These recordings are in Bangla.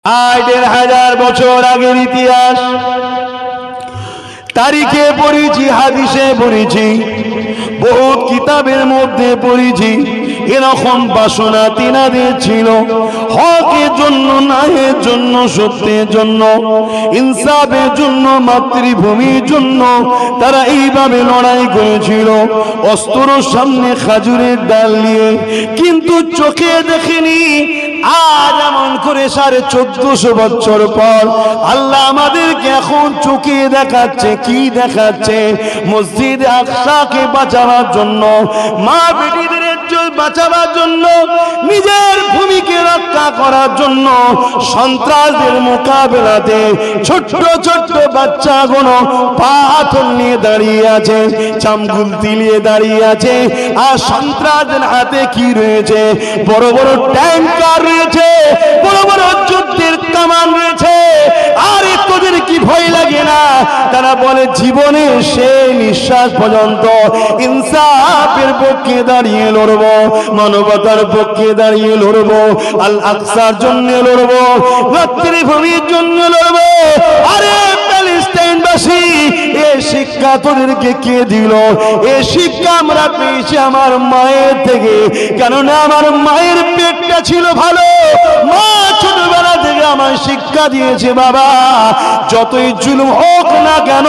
1500 বছর আগের ইতিহাস তারিখে পড়েছি, হাদিসে পড়েছি, বহুত কিতাবের মধ্যে পড়েছি। এরকম বাসনা তিনাদের ছিল, হকের জন্য, ন্যায়ের জন্য, সত্যের জন্য, ইনসাফের জন্য, মাতৃভূমির জন্য তারা এইভাবে লড়াই করেছিল, অস্ত্র সামনে খাজুরের ডাল নিয়ে। কিন্তু চোখে দেখেনি। আজ এমন করে 1450 বছর পর আল্লাহ আমাদেরকে এখন চোখে দেখাচ্ছে। কি দেখাচ্ছে? মসজিদ আকসাকে বাঁচাবার জন্য, মা বেটিদের বাঁচাবার জন্য, নিজের ভূমিকে রক্ষা করার জন্য, সন্ত্রাসদের মোকাবেলাতে ছোট্ট ছোট্ট বাচ্চাগুলো পাথর নিয়ে দাঁড়িয়ে আছে, চামগুল তিলিয়ে দাঁড়িয়ে আছে। আর সন্ত্রাসদের হাতে কি রয়েছে? বড় বড় ট্যাঙ্কার রয়েছে, বড় বড় যুদ্ধের কামান রয়েছে। আর তোদের কি ভয় লাগে না? তারা বলে জীবনে সেই নিঃশ্বাস পর্যন্ত ইনসাফের পক্ষে দাঁড়িয়ে লড়ব, মানবতার পক্ষে দাঁড়িয়ে লড়ব, আল আকসার জন্য লড়ব, মাতৃভূমির জন্য লড়ব। আরে প্যালেস্টাইনবাসী, এই শিক্ষা তোদেরকে কে দিল? এই শিক্ষা আমরা পেয়েছি আমার মায়ের থেকে। কেননা আমার মায়ের পেটটা ছিল ভালো, মা ছোটবেলা থেকে আমার শিক্ষা দিয়েছে, বাবা যতই জুলুম হোক না কেন,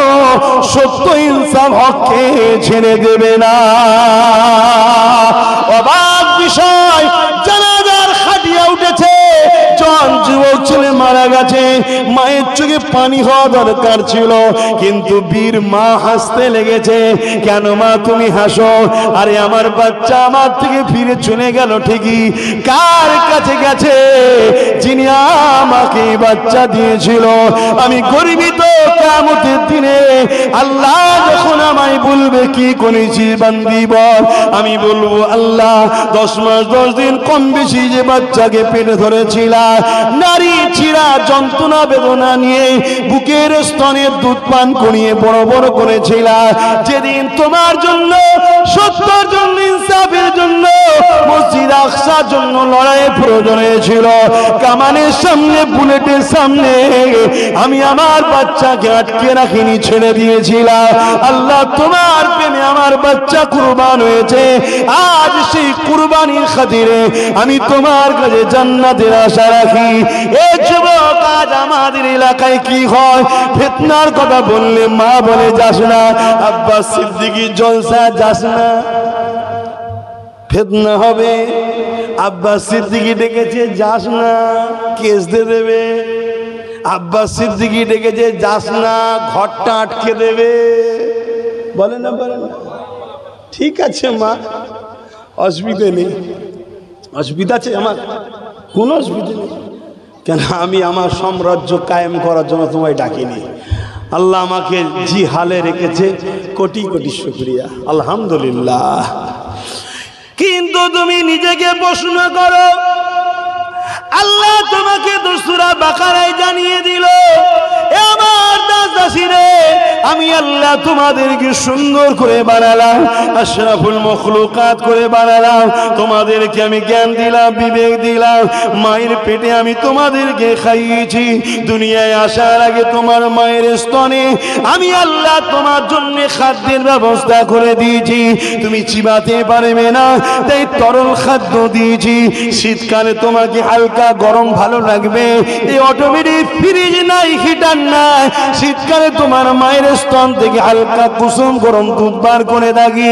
সত্য ইনসাফ হককে ছেড়ে দেবে না। অবাক বিষয়, জানাজার খাটিয়া উঠেছে, জন যুবক ছেলে মারা গেছে, মায়ের চোখে পানি হওয়া দরকার ছিল, কিন্তু বীর মা হাসতে লেগেছে। কেন মা তুমি হাসো? আরে আমার বাচ্চা আমার থেকে ফিরে চলে গেল ঠিকই, কার কাছে গেছে? যিনি আমাকে বাচ্চা দিয়েছিল। আমি গর্বিত, কিয়ামতের দিনে আল্লাহ যখন আমায় বলবে কি করেছি বান্দি বল, আমি বলবো আল্লাহ 10 মাস 10 দিন কম বেশি যে বাচ্চাকে পেটে ধরেছিলা, নারী চিরা যন্ত্রণা বেদনা নিয়ে বুকের স্তনের দুধ পান করিয়ে বড় বড় করেছিলা, যেদিন তোমার জন্য, সত্যের জন্য, ইনসাফের জন্য, মসজিদ আকসার জন্য লড়াইয়ের প্রয়োজন হয়েছিল, কামানের সামনে, বুলেটের সামনে আমি আমার বাচ্চাকে আটকে রাখিনি, ছেড়ে দিয়েছিলাম। আল্লাহ তোমার প্রেমে আমার বাচ্চা কুরবান হয়েছে। আজ সেই কুরবানির খাতিরে আমি তোমার কাছে জান্নাতের আশা রাখি। এই যুবক, আজ আমাদের এলাকায় কি হয়? ফিতনার কথা বললে মা বলে যাস না, আব্বাস সিদ্দিকীর জলসা যাস না, ফিতনা হবে। আব্বাস সিদ্দিকী ডেকেছে, যাস না, কেস দিয়ে দেবে। আব্বাস সিদ্দিকী ডেকেছে, যাস না, ঘরটা আটকে দেবে। বলে না, বলে না? ঠিক আছে মা, অসুবিধা নেই। অসুবিধা আছে আমার? কোনো অসুবিধা নেই। কেন আমি আমার সাম্রাজ্য কায়েম করার জন্য তোমায় ডাকিনি। আল্লাহ আমাকে জি হালে রেখেছে, কোটি কোটি শুকরিয়া, আলহামদুলিল্লাহ। কিন্তু তুমি নিজেকে প্রশ্ন করো, আল্লাহ তোমাকে সূরা বাকারায় জানিয়ে দিল, আমার দাসদাসীরে আমি আল্লাহ তোমাদেরকে সুন্দর করে বানালাম, আশরাফুল মখলুকাত করে বানালাম, তোমাদেরকে আমি জ্ঞান দিলাম, বিবেক দিলাম, মায়ের পেটে আমি তোমাদেরকে খাইয়েছি, দুনিয়ায় আসার আগে তোমার মায়ের স্তনে আমি আল্লাহ তোমার জন্য খাদ্যের ব্যবস্থা করে দিয়েছি, তুমি চিবাতে পারবে না তাই তরল খাদ্য দিয়েছি, শীতকালে তোমাকে হালকা গরম ভালো লাগবে, এই অটোমেটিক ফ্রিজ নাই, হিটার নাই, শীতকালে তোমার মায়ের স্তন থেকে হালকা কুসুম গরম দুধ বার করে থাকি,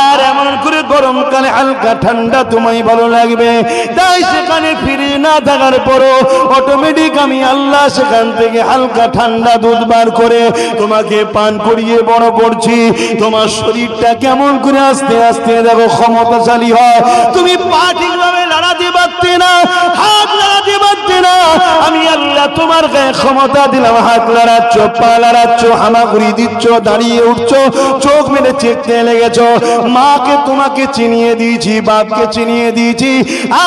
আর এমন করে গরমকালে হালকা ঠান্ডা তোমায় ভালো লাগবে, তাই সেখানে ফ্রিজ না থাকার পরও অটোমেটিক আমি আল্লাহ সেখান থেকে হালকা ঠান্ডা দুধ বার করে তোমাকে পান করিয়ে বড় করছি। তোমার শরীরটা কেমন করে আস্তে আস্তে দেখো ক্ষমতাশালী হয়, তুমি পা ঠিকভাবে লড়াতে পারতে না, হাত লড়াতে পারতে না, আমি আল্লাহ তোমার গায়ে ক্ষমতা দিলাম, হাত লড়াচ্ছ, পা লড়াচ্ছ, হামাগুড়ি দিচ্ছ, দাঁড়িয়ে উঠছো, চোখ মেলে চেকতে লেগেছ, মাকে তোমাকে চিনিয়ে দিয়েছি, বাপকে চিনিয়ে দিয়েছি,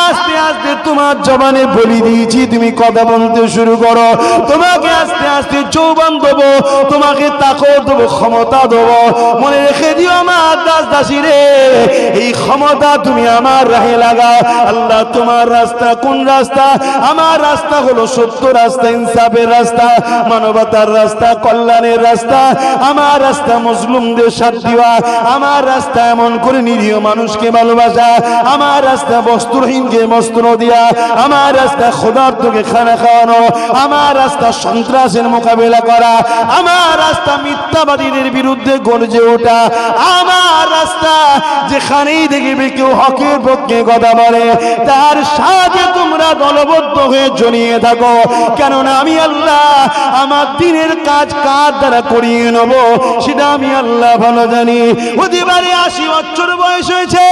আস্তে আস্তে তোমার জবানে বলি দিয়েছি, তুমি কথা বলতে শুরু করো, তোমাকে আস্তে আস্তে যৌবন দেবো, তোমাকে তাকত দেবো, ক্ষমতা দেবো। মনে রেখে দিও আমার দাস দাসী রে, এই ক্ষমতা তুমি আমার রাহে লাগাও। আল্লাহ তোমার রাস্তা কোন রাস্তা? আমার রাস্তা হলো সত্য রাস্তা, ইনসাফের রাস্তা, মানবতার রাস্তা, কল্যাণের রাস্তা। আমার রাস্তা মুসলিমদের সাথ দেওয়া, আমার রাস্তা এমন করে নিরীহ মানুষকে ভালোবাসা, আমার রাস্তা বস্ত্রহীনকে বস্ত্র দেওয়া, আমার রাস্তা ক্ষুধার্তকে খানা খাওয়ানো, আমার রাস্তা সন্ত্রাসের মোকাবেলা করা, আমার রাস্তা মিথ্যাবাদীদের বিরুদ্ধে গর্জে ওঠা, আমার রাস্তা যেখানেই দেখবে কেউ হকের পক্ষে কথা বলে তার সাথে তোমরা দলবদ্ধ হয়ে জড়িয়ে থাকো। কেননা আমি আল্লাহ আমার দিনের কাজ কার দ্বারা করিয়ে নেব সেটা আমি আল্লাহ ভালো জানি। হতে পারে 80 বছর বয়স হয়েছে,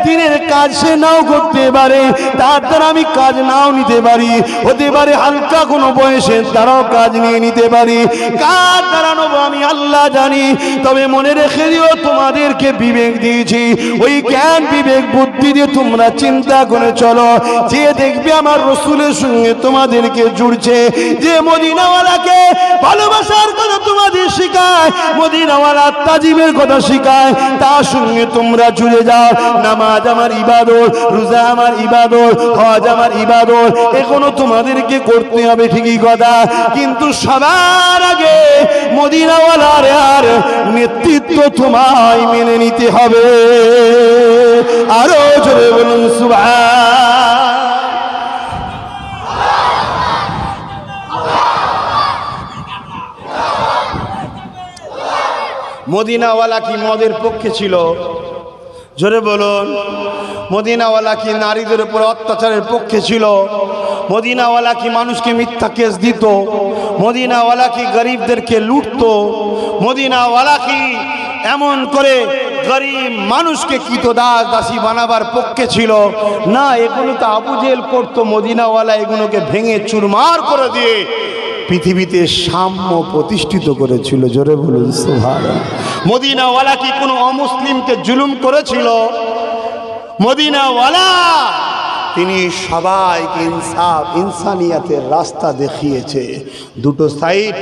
দিনের কাজ সে নাও করতে পারে, তার দ্বারা আমি কাজ নাও নিতে পারি। হতে পারে হালকা কোনো বয়সে তারাও কাজ নিয়ে নিতে পারি, কার দ্বারা নেব আমি আল্লাহ জানি। তবে মনে রেখে দিও তোমাদেরকে বিবেক দিয়েছি, ওই জ্ঞান বিবেক বুদ্ধি দিয়ে তোমরা চিন্তা করে চলো। যে দেখবে আমার রসুলের সঙ্গে তোমাদেরকে জুড়ছে, যে মদিনাওয়ালাকে ভালোবাসার কথা তোমাদের শেখায়, মদিনাওয়ালা তাজিমের কথা শেখায়, তার সঙ্গে তোমরা জুড়ে যাও। নামাজ আমার ইবাদত, রোজা আমার ইবাদত, হজ আমার ইবাদত, এখনো তোমাদেরকে করতে হবে ঠিকই কথা, কিন্তু সবার আগে মদিনাওয়ালার আর নেতৃত্ব তোমায় মেনে নিতে হবে। আরো জোরে বলুন সুবহান। মদিনাওয়ালা কি মদের পক্ষে ছিল? জোরে বলুন। মদিনাওয়ালা কি নারীদের উপর অত্যাচারের পক্ষে ছিল? মদিনাওয়ালা কি মানুষকে মিথ্যা কেস দিত? মদিনাওয়ালা কি গরিবদেরকে লুটতো? মদিনাওয়ালা কি এমন করে গরিব মানুষকে কৃতদাস দাসী বানাবার পক্ষে ছিল? না, এগুলো তো আবু জেহেল করতো। মদিনাওয়ালা এগুলোকে ভেঙে চুরমার করে দিয়ে পৃথিবীতে সাম্য প্রতিষ্ঠিত করেছিল। জোরে বলুন সুবহানাল্লাহ। মদিনাওয়ালা কি কোনো অমুসলিমকে জুলুম করেছিল? মদিনাওয়ালা তিনি সবাইকে ইনসাফ ইনসানিয়াতের রাস্তা দেখিয়েছে। দুটো সাইড,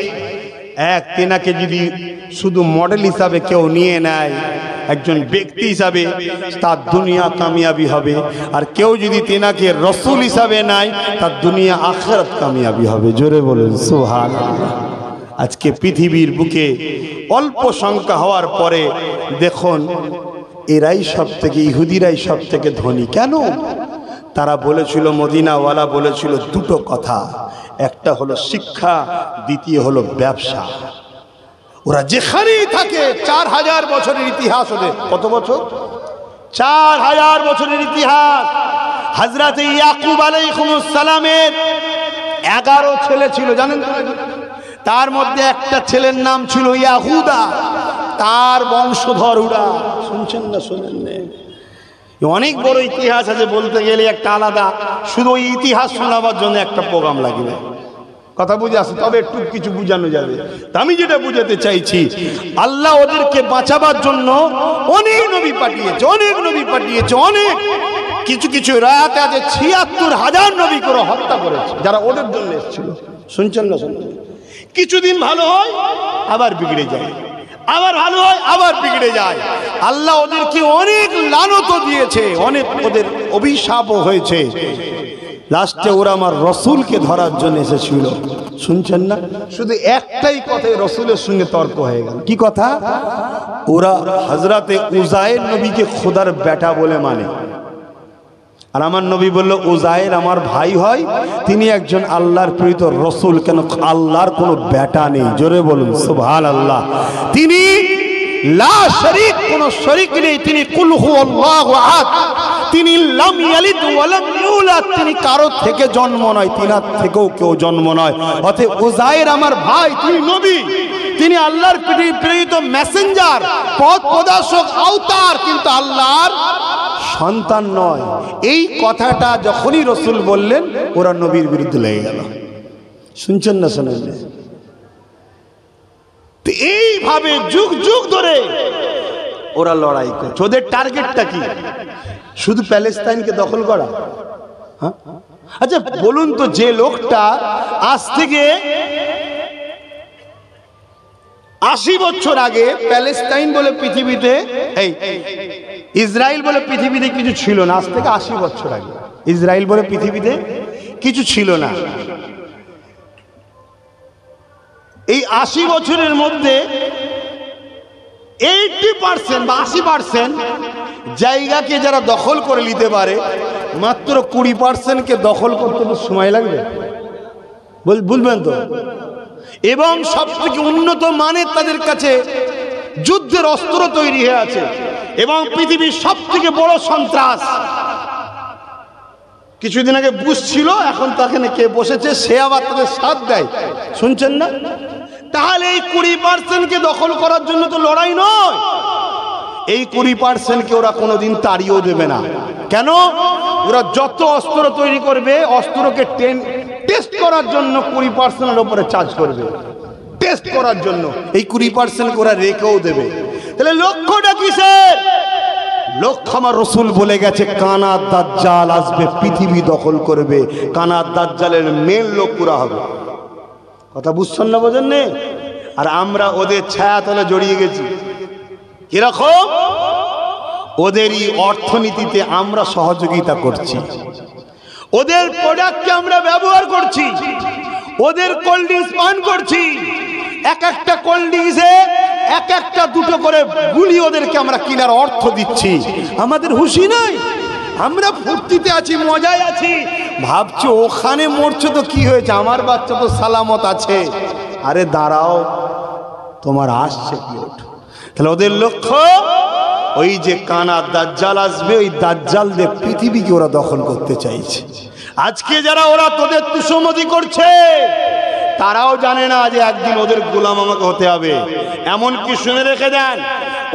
এক তেনাকে যদি শুধু মডেল হিসাবে কেউ নিয়ে নেয়, একজন ব্যক্তি হিসাবে, তার দুনিয়া কামিয়াবি হবে, আর কেউ যদি তেনাকে রসুল হিসাবে নেয় তার দুনিয়া আখিরাত কামিয়াবি হবে। জোরে বলুন সুবহানাল্লাহ। আজকে পৃথিবীর বুকে অল্প সংখ্যা হওয়ার পরে দেখুন এরাই সব থেকে, ইহুদিরাই সব থেকে ধনী। কেন? তারা বলেছিল, মদিনাওয়ালা বলেছিল দুটো কথা, একটা হলো শিক্ষা, দ্বিতীয় হলো ব্যবসা। ওরা যেখানেই থাকে 4000 বছরের ইতিহাস ওদের। কত বছর? 4000 বছরের ইতিহাস। হযরত ইয়াকুব আলাইহিস সালামের 11 ছেলে ছিল, জানেন? তার মধ্যে একটা ছেলের নাম ছিল ইয়াহুদা, তার বংশধর ওরা। শুনছেন না? শোনেন না? অনেক বড় ইতিহাস আছে, বলতে গেলে একটা আলাদা, শুধু ওই ইতিহাস শোনাবার জন্য একটা প্রোগ্রাম লাগবে। কথা বুঝে আসে? তবে একটু কিছু বুঝানো যাবে। আমি যেটা বুঝাতে চাইছি, আল্লাহ ওদেরকে বাঁচাবার জন্য অনেক নবী পাঠিয়েছে, অনেক নবী পাঠিয়েছে, অনেক কিছু কিছু রায়াতে আছে ৭৬,০০০ নবী করে হত্যা করেছে যারা ওদের জন্য এসেছিল। শুনছেন না? শুনছেন? কিছুদিন ভালো হয় আবার বিগড়ে যায়, আবার ভালো হয় আবার বিগড়ে যায়। আল্লাহ ওদেরকে অনেক লানত দিয়েছে, অনেক ওদের অভিশাপও হয়েছে। লাস্টে ওরা আমার রসুলকে ধরার জন্য এসেছিল। শুনছেন না? শুধু একটাই কথায় রসুলের সঙ্গে তর্ক হয়ে গেল। কি কথা? ওরা হযরতে উজায়ের নবীকে খোদার বেটা বলে মানে, আর আমার নবী বলল উজায়ের আমার ভাই হয়, তিনি একজন আল্লাহর প্রেরিত রসুল। কেন? আল্লাহর কোনো বেটা নেই। জোরে বলুন সুবহানাল্লাহ। তিনি লা শরীক, কোনো শরীক নেই। তিনি কুল হুয়াল্লাহু আহাদ, তিনি লাম ইয়ালিদ ওয়া লাম ইউলাদ, তিনি কারো থেকে জন্ম নয়, তিনার থেকেও কেউ জন্ম নয়। অতএব উজায়ের আমার ভাই, তিনি নবী, তিনি আল্লাহর প্রেরিত মেসেঞ্জার, পথ প্রদর্শক, আওতার, কিন্তু আল্লাহর সন্তান নয়। এই কথাটা যখনই রসুল বললেন ওরা নবীর বিরুদ্ধে লেগে গেল। শুনছেন না? শোনেন না? এইভাবে যুগ যুগ ধরে ওরা লড়াই করছে। ওদের টার্গেটটা কি? শুধু প্যালেস্তাইনকে দখল করা? আচ্ছা বলুন তো, যে লোকটা আজ থেকে 80 বছর আগে প্যালেস্টাইন বলে পৃথিবীতে, এই ইসরায়েল বলে পৃথিবীতে কিছু ছিল না। আজ থেকে 80 বছর আগে ইসরায়েল বলে পৃথিবীতে কিছু ছিল না। এই 80 বছরের মধ্যে 80% বা 80% জায়গাকে যারা দখল করে নিতে পারে, মাত্র 20%কে দখল করতে তো সময় লাগবে, বুঝবেন তো। এবং সব থেকে উন্নত মানের তাদের কাছে যুদ্ধের অস্ত্র তৈরি হয়ে আছে, এবং পৃথিবীর সব থেকে বড় সন্ত্রাস। কিছুদিন আগে বুশ ছিল, এখন তাকে কে বসেছে, সে আবার তাদের সাথ দেয়, শুনছেন না? তাহলে এই 20%কে দখল করার জন্য তো লড়াই নয়, এই 20%কে ওরা কোনোদিন তাড়িয়েও দেবে না। কেন? ওরা যত অস্ত্র তৈরি করবে, অস্ত্রকে টেস্ট করার জন্য 20%-এর উপরে চার্জ করবে, টেস্ট করার জন্য এই 20% ওরা রেখেও দেবে। তাহলে লক্ষ্যটা কিসের? লক্ষ্য আমার রসুল বলে গেছে, কানা দাজ্জাল আসবে, পৃথিবী দখল করবে। কানা দাজ্জালের মেন লোক পুরা হবে। কথা বুঝছেন না, বোঝেন না? আর আমরা ওদের ছায়াতলে জড়িয়ে গেছি। কিরকম? ওদেরই অর্থনীতিতে আমরা সহযোগিতা করছি, ওদের প্রোডাক্টকে আমরা ব্যবহার করছি, ওদের কোল্ড ড্রিঙ্কস পান করছি। এক একটা কোল্ড ড্রিঙ্কসে এক একটা দুটো করে গুলি ওদেরকে আমরা কিনার অর্থ দিচ্ছি। আমাদের হুঁশি নাই, আমরা ফুর্তিতে আছি, মজায় আছি, ভাবছি ওখানে মরছে তো কি হয়েছে, আমার বাচ্চা তো সালামত আছে। আরে দাঁড়াও, তোমার আসছে কি ওঠো। তাহলে ওদের লক্ষ্য ওই যে কানা দাজ্জাল আসবে, ওই দাজ্জাল দিয়ে পৃথিবীকে ওরা দখল করতে চাইছে। আজকে যারা ওরা তোদের তুষমতি করছে, তারাও জানে না যে একদিন ওদের গোলাম আমাকে হতে হবে। এমনকি শুনে রেখে দেন,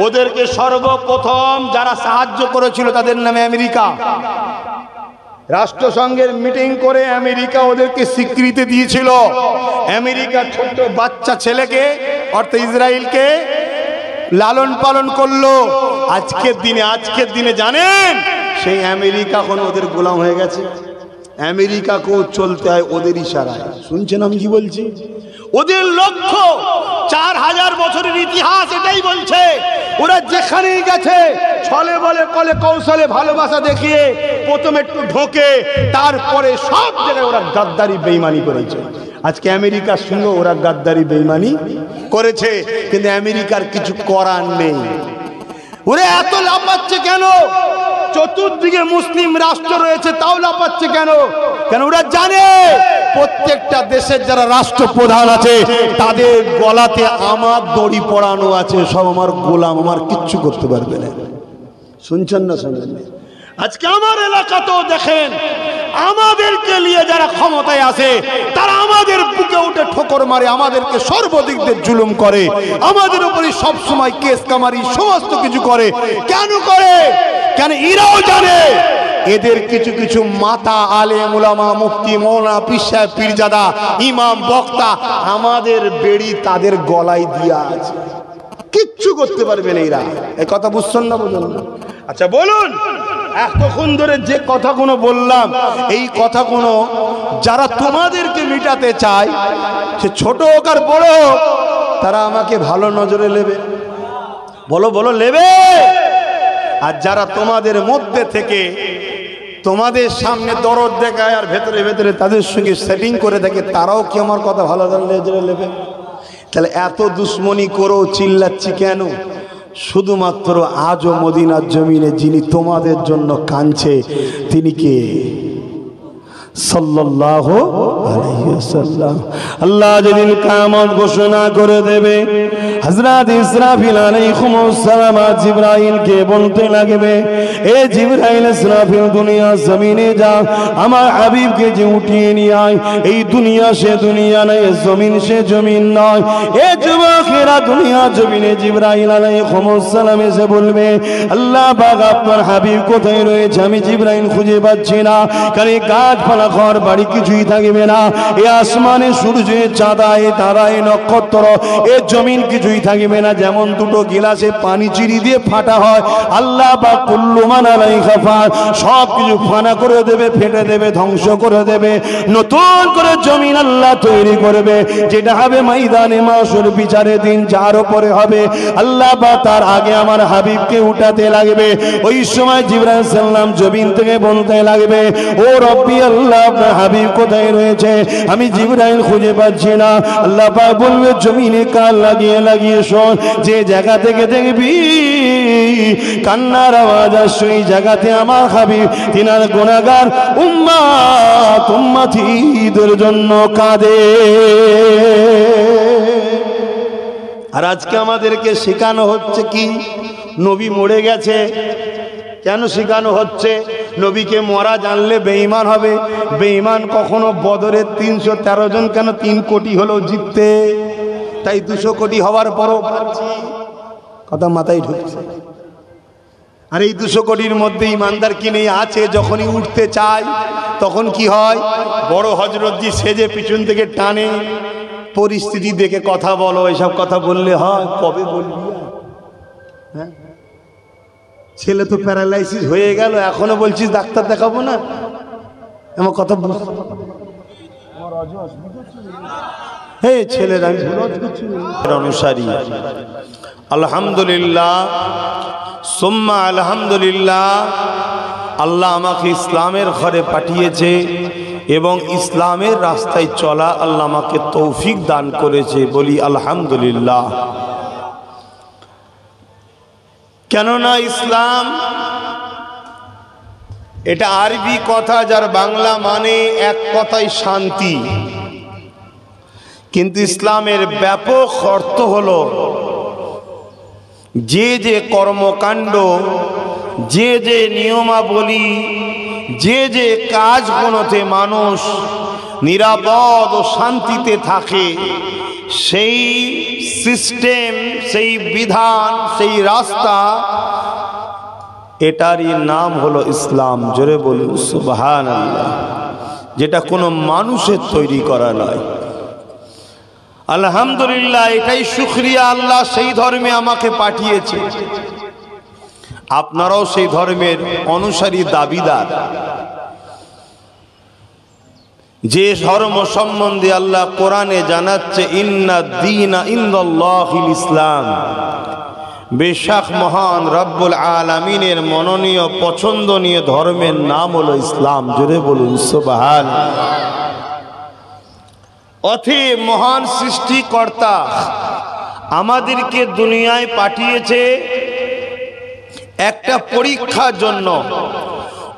ওদেরকে সর্বপ্রথম যারা সাহায্য করেছিল তাদের নামে আমেরিকা। রাষ্ট্রসংঘের মিটিং করে আমেরিকা ওদেরকে স্বীকৃতি দিয়েছিল। আমেরিকা ছোট্ট বাচ্চা ছেলেকে অর্থাৎ ইসরায়েলকে লালন পালন করলো। আজকের দিনে জানেন সেই আমেরিকা এখন ওদের গোলাম হয়ে গেছে। আমেরিকাকেও চলতে হয় ওদের ইশারায়। শুনছেন আমি কি বলছি? ওদের লক্ষ্য 4000 বছরের ইতিহাস এটাই বলছে। ওরা যেখানেই গেছে ছলে বলে কলে কৌশলে ভালোবাসা দেখিয়ে প্রথমে একটু ঢোকে, তারপরে সব জায়গায় ওরা গাদ্দারি বেঈমানি করেছে। আজকে আমেরিকার সঙ্গে ওরা গাদ্দারি বেঈমানি করেছে, কিন্তু আমেরিকার কিছু করার নেই। ওরা এত লাফাচ্ছে কেন? চতুর্দিকে মুসলিম রাষ্ট্র রয়েছে, তাও লাফাচ্ছে কেন? কেন ওরা জানে প্রত্যেকটা দেশের যারা রাষ্ট্রপ্রধান আছে তাদের গলাতে আমার দড়ি পড়ানো আছে, সব আমার গোলাম, আমার কিচ্ছু করতে পারবে না। শুনছেন না? শুনছেন? আজকে আমার এলাকাতেও দেখেন, আমাদেরকে নিয়ে যারা ক্ষমতায় আছে তারা আমাদের বুকে উঠে ঠোকর মারে, আমাদেরকে সর্বদিক দিয়ে জুলুম করে, আমাদের উপরে সব সময় কেস কামারি সমস্ত কিছু করে। কেন করে? কেন? এরাও জানে এদের কিছু কিছু মাতা আলেম উলামা মুফতি মৌলানা পীর সাহেব পীরজাদা ইমাম বক্তা আমাদের বেড়ি তাদের গলায় দিয়া আছে, কিচ্ছু করতে পারবে না এরা। এই কথা বুঝছেন না? বুঝুন না? আচ্ছা বলুন, এতক্ষণ ধরে যে কথাগুলো বললাম, এই কথাগুলো যারা তোমাদেরকে মিটাতে চায়, সে ছোট হোক আর বড় হোক, তারা আমাকে ভালো নজরে নেবে। বলো বলো, নেবে? আর যারা তোমাদের মধ্যে থেকে তোমাদের সামনে দরদ দেখায় আর ভেতরে ভেতরে তাদের সঙ্গে সেটিং করে থাকে, তারাও কি আমার কথা ভালো নজরে নেবে? তাহলে এত দুশ্মনী করেও চিল্লাচ্ছি কেন? শুধুমাত্র আজও মদিনার জমিনে যিনি তোমাদের জন্য কাঁদছে তিনি কে? সাল্লাল্লাহু আলাইহি ওয়াসাল্লাম। আল্লাহ যেদিন কিয়ামত ঘোষণা করে দেবে, হযরত ইসরাফিল আলাইহিস সালাম জিবরাইলকে বলতে লাগবে, এ জিবরাইল ইসরাফিল দুনিয়া জমিনে যা, আমার হাবিবকে যে উঠিয়ে নিয়ে আয়। এই দুনিয়া সে দুনিয়া নয়, জমিন সে জমিন নয়। এ যুবকেরা দুনিয়া জমিনে জিবরাইল আলাইহিস সালাম এসে বলবে, আল্লাহ পাক আপনার হাবিব কোথায় রয়েছে? আমি জিবরাইল খুঁজে পাচ্ছি না। কারণ গাছপালা ঘর বাড়ি কিছুই থাকবে না, এ আসমানে সূর্য চাঁদা এ তারা এ নক্ষত্র এ জমিন কিছু কিছুই থাকবে না। যেমন দুটো গিলাসে পানি চিনি দিয়ে ফাটা হয়, আল্লাহ বা কুল্লু মান আলাইহা ফান, সব কিছু ফানা করে দেবে, ফেটে দেবে, ধ্বংস করে দেবে। নতুন করে জমিন আল্লাহ তৈরি করবে, যেটা হবে ময়দানে মাশর, বিচারের দিন যার উপরে হবে। আল্লাহ বা তার আগে আমার হাবিবকে উঠাতে লাগবে। ওই সময় জিবরাইল সাল্লাম জমিন থেকে বলতে লাগবে, ও রব্বি আল্লাহ, আপনার হাবিব কোথায় রয়েছে? আমি জিবরাইল খুঁজে পাচ্ছি না। আল্লাহ পাক বলবে, জমিনে কান লাগিয়ে লাগিয়ে শোন, যে জায়গা থেকে দেখবি কান্নার আওয়াজ আসছে, এই জায়গাতে আমার হাবিব তিনার গুনাহগার উম্মত উম্মতিদের জন্য কাঁদে। আর আজকে আমাদেরকে শেখানো হচ্ছে কি? নবী মরে গেছে। কেন শেখানো হচ্ছে? নবীকে মরা জানলে বেঈমান হবে। বেঈমান কখনো বদরের 313 জন কেন 3 কোটি হলো জিততে, তাই 200 কোটি হওয়ার পরও কথা মাথায় ঢুকছে। আর এই 200 কোটির মধ্যে ইমানদার কি নেই? আছে। যখনই উঠতে চায় তখন কি হয়? বড় হযরতজি সেজে পিছন থেকে টানে, পরিস্থিতি দেখে কথা বলো। এসব কথা বললে হয়? কবে বলবি? হ্যাঁ, ছেলে তো প্যারালাইসিস হয়ে গেল, এখনো বলছিস ডাক্তার দেখাবো না? আমার কথা হে ছেলেরা অনুসারী, আলহামদুলিল্লাহ সুম্মা আলহামদুলিল্লাহ, আল্লাহ আমাকে ইসলামের ঘরে পাঠিয়েছে এবং ইসলামের রাস্তায় চলা আল্লাহ আমাকে তৌফিক দান করেছে। বলি আলহামদুলিল্লাহ। কেননা ইসলাম এটা আরবি কথা, যার বাংলা মানে এক কথায় শান্তি। কিন্তু ইসলামের ব্যাপক অর্থ হলো যে যে কর্মকাণ্ড, যে যে নিয়মাবলী, যে যে কাজগুলোতে মানুষ নিরাপদ ও শান্তিতে থাকে, সেই সিস্টেম, সেই বিধান, সেই রাস্তা, এটারই নাম হলো ইসলাম। জোরে বলুন সুবহানাল্লাহ। যেটা কোনো মানুষের তৈরি করা নয়। আলহামদুলিল্লাহ, এটাই শুকরিয়া, আল্লাহ সেই ধর্মে আমাকে পাঠিয়েছে। আপনারাও সেই ধর্মের অনুসারী, দাবিদার। যে ধর্ম সম্বন্ধে আল্লাহ কোরআনে জানাচ্ছে, ইন্না দীনা ইনদাল্লাহিল ইসলাম, বেশক মহান রব্বুল আলামিনের মনোনীয় পছন্দনীয় ধর্মের নাম হলো ইসলাম। জোরে বলুন সুবহানাল্লাহ। অতএব মহান সৃষ্টিকর্তা আমাদেরকে দুনিয়ায় পাঠিয়েছে একটা পরীক্ষার জন্য।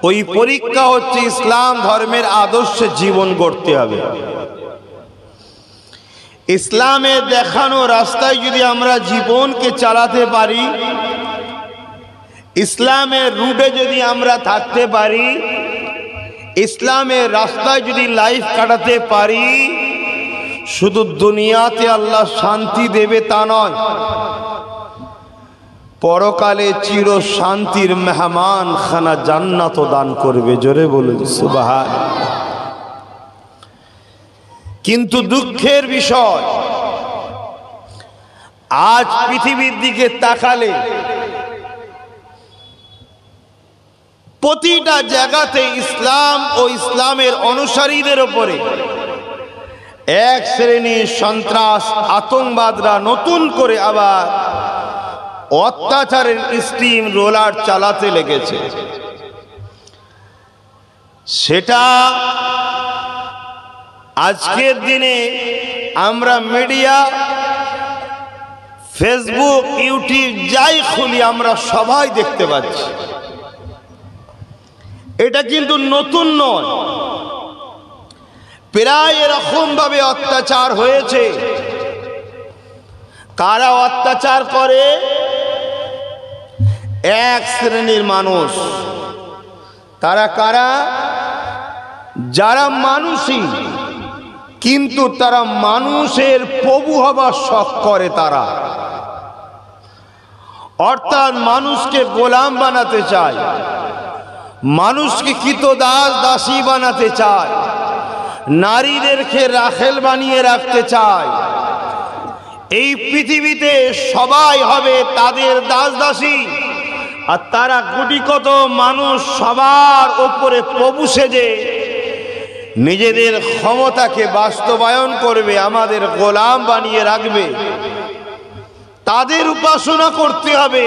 ওই পরীক্ষা হচ্ছে ইসলাম ধর্মের আদর্শে জীবন গড়তে হবে। ইসলামের দেখানো রাস্তায় যদি আমরা জীবনকে চালাতে পারি, ইসলামের রুটে যদি আমরা থাকতে পারি, ইসলামের রাস্তায় যদি লাইফ কাটাতে পারি, শুধু দুনিয়াতে আল্লাহ শান্তি দেবে তা নয়, পরকালে চির শান্তির মেহমান খানা জান্নাত দান করবে। জোরে বলুন সুবহানাল্লাহ। কিন্তু দুঃখের বিষয়, আজ পৃথিবীর দিকে তাকালে প্রতিটা জায়গাতে ইসলাম ও ইসলামের অনুসারীদের উপরে এক শ্রেণীর সন্ত্রাস, আতঙ্কবাদরা নতুন করে আবার অত্যাচারের স্টিম রোলার চালাতে লেগেছে। সেটা আজকের দিনে আমরা মিডিয়া, ফেসবুক, ইউটিউব যাই খুলি আমরা সবাই দেখতে পাচ্ছি। এটা কিন্তু নতুন নয়, প্রায় এরকম ভাবে অত্যাচার হয়েছে। কারা অত্যাচার করে? এক শ্রেণীর মানুষ। তারা কারা? যারা মানুষই কিন্তু তারা মানুষের প্রভু হবার শখ করে। তারা অর্থাৎ মানুষকে গোলাম বানাতে চায়, মানুষকে কৃতদাস দাসী বানাতে চায়, নারীদেরকে রাখেল বানিয়ে রাখতে চায়। এই পৃথিবীতে সবাই হবে তাদের দাস দাসী, আর তারা কোটি কত মানুষ সবার উপরে প্রভু সেজে নিজেদের ক্ষমতাকে বাস্তবায়ন করবে, আমাদের গোলাম বানিয়ে রাখবে। তাদের উপাসনা করতে হবে,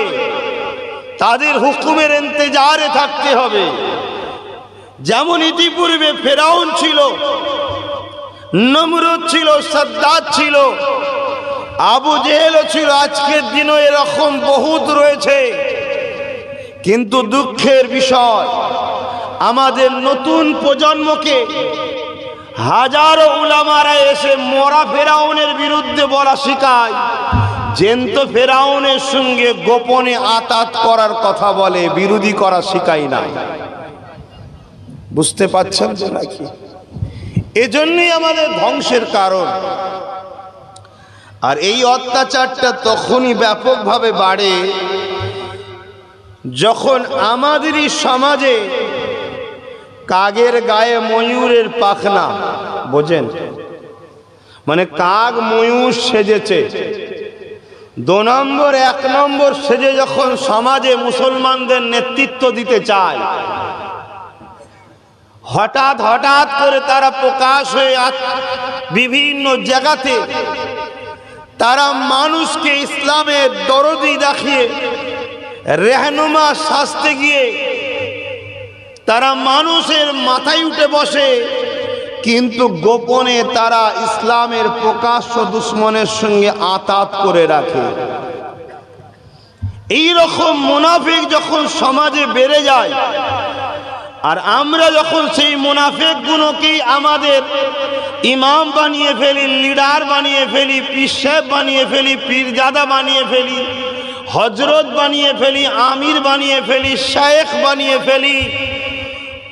তাদের হুকুমের ইন্তজারে থাকতে হবে। যেমন ইতিপূর্বে ফেরাউন ছিল, নমরুদ ছিল, সাদ্দাত ছিল, আবু জেহেল ছিল, আজকের দিনও এরকম বহুত রয়েছে। কিন্তু দুঃখের বিষয়, আমাদের নতুন প্রজন্মকে হাজারো উলামারা এসে মরা ফেরাউনের বিরুদ্ধে বলা শিখায়, জ্যান্ত ফেরাউনের সঙ্গে গোপনে আতাত করার কথা বলে, বিরোধী করা শিখায় না। বুঝতে পারছেন তো নাকি? এজন্যই আমাদের ধ্বংসের কারণ। আর এই অত্যাচারটা তখনই ব্যাপকভাবে বাড়ে যখন আমাদেরই সমাজে কাগের গায়ে ময়ূরের পাখনা, বোঝেন, মানে কাক ময়ূর সেজেছে। 2 নম্বর 1 নম্বর সেজে যখন সমাজে মুসলমানদের নেতৃত্ব দিতে চায়, হঠাৎ হঠাৎ করে তারা প্রকাশ হয়ে বিভিন্ন জায়গাতে তারা মানুষকে ইসলামের দরদি দেখিয়ে রেহনুমা সাজতে গিয়ে তারা মানুষের মাথায় উঠে বসে, কিন্তু গোপনে তারা ইসলামের প্রকাশ্য দুশ্মনের সঙ্গে আতাত করে রাখে। এই রকম মুনাফিক যখন সমাজে বেড়ে যায়, আর আমরা যখন সেই মুনাফিক গুলোকেই আমাদের ইমাম বানিয়ে ফেলি, লিডার বানিয়ে ফেলি, পীর সাহেব বানিয়ে ফেলি, পীরজাদা বানিয়ে ফেলি, হজরত বানিয়ে ফেলি, আমির বানিয়ে ফেলি, শায়েখ বানিয়ে ফেলি,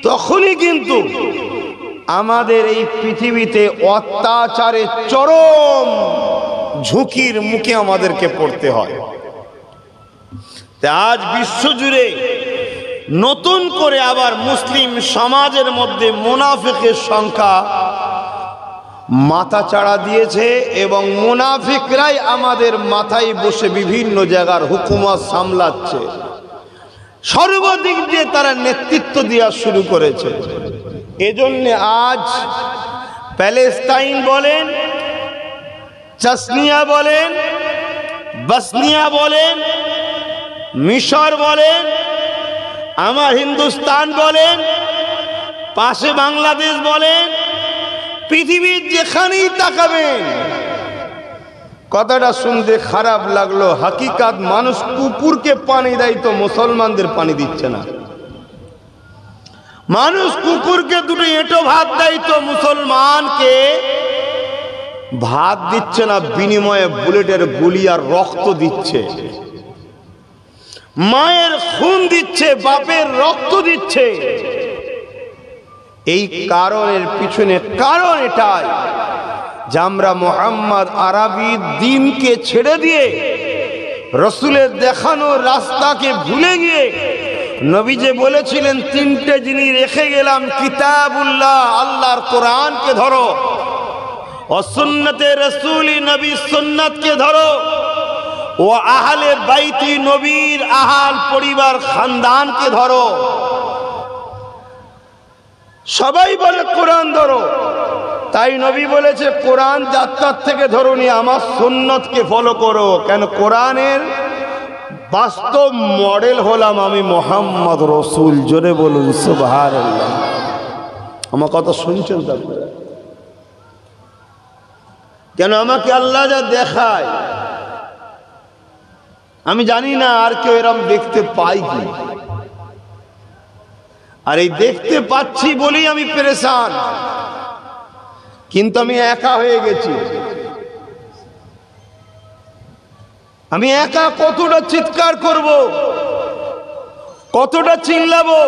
তখনই কিন্তু আমাদের এই পৃথিবীতে অত্যাচারের চরম ঝুঁকির মুখে আমাদেরকে পড়তে হয়। আজ বিশ্বজুড়ে নতুন করে আবার মুসলিম সমাজের মধ্যে মুনাফিকের সংখ্যা মাথা চাড়া দিয়েছে, এবং মুনাফিকরাই আমাদের মাথায় বসে বিভিন্ন জায়গার হুকুমত সামলাচ্ছে। সর্বদিক দিয়ে তারা নেতৃত্ব দেওয়া শুরু করেছে। এজন্য আজ প্যালেস্তাইন বলেন, চেচনিয়া বলেন, বসনিয়া বলেন, মিশর বলেন, আমার হিন্দুস্তান বলেন, পাশে বাংলাদেশ বলেন, পৃথিবীর যেখানেই তাকাবেন, কথাটা শুনতে খারাপ লাগলো, হাকিকাত মানুষ কুকুরকে পানি দেয় তো মুসলমানদের পানি দিচ্ছে না। মানুষ কুকুরকে 2 এঁটো ভাত দেয় তো মুসলমানকে ভাত দিচ্ছে না, বিনিময়ে বুলেটের গুলি আর রক্ত দিচ্ছে, মায়ের খুন দিচ্ছে, বাপের রক্ত দিচ্ছে। এই কারণের পিছনে কারণ এটাই যে আমরা মুহাম্মদ আরবীর দ্বীনকে ছেড়ে দিয়ে রসুলের দেখানো রাস্তাকে ভুলে গিয়ে, নবী যে বলেছিলেন 3টে জিনিস রেখে গেলাম, কিতাবুল্লাহ, আল্লাহর কোরআনকে ধরো, ও সুন্নতে রাসূলি, নবীর সুন্নাতকে ধরো, ও আহলে বাইতি, নবীর আহাল পরিবার খানদানকে ধরো। সবাই বলে কোরআন ধরো, তাই নবী বলেছে কোরআন যাত্রার থেকে ধরুনি, আমার সুন্নতকে ফলো করো। কেন? কোরআনের বাস্তব মডেল হলাম আমি মুহাম্মদ রসুল। জোরে বলুন সুবহানাল্লাহ। আমার কথা শুনছেন তো আপনারা? কেন? আমাকে আল্লাহ যা দেখায়, আমি জানি না আর কেউ এরম দেখতে পাই কি। আর এই দেখতে পাচ্ছি বলেই আমি পেরেশান, কিন্তু আমি একা হয়ে গেছি। আমি একা কতটা চিৎকার করব, কতটা চিল্লাবো।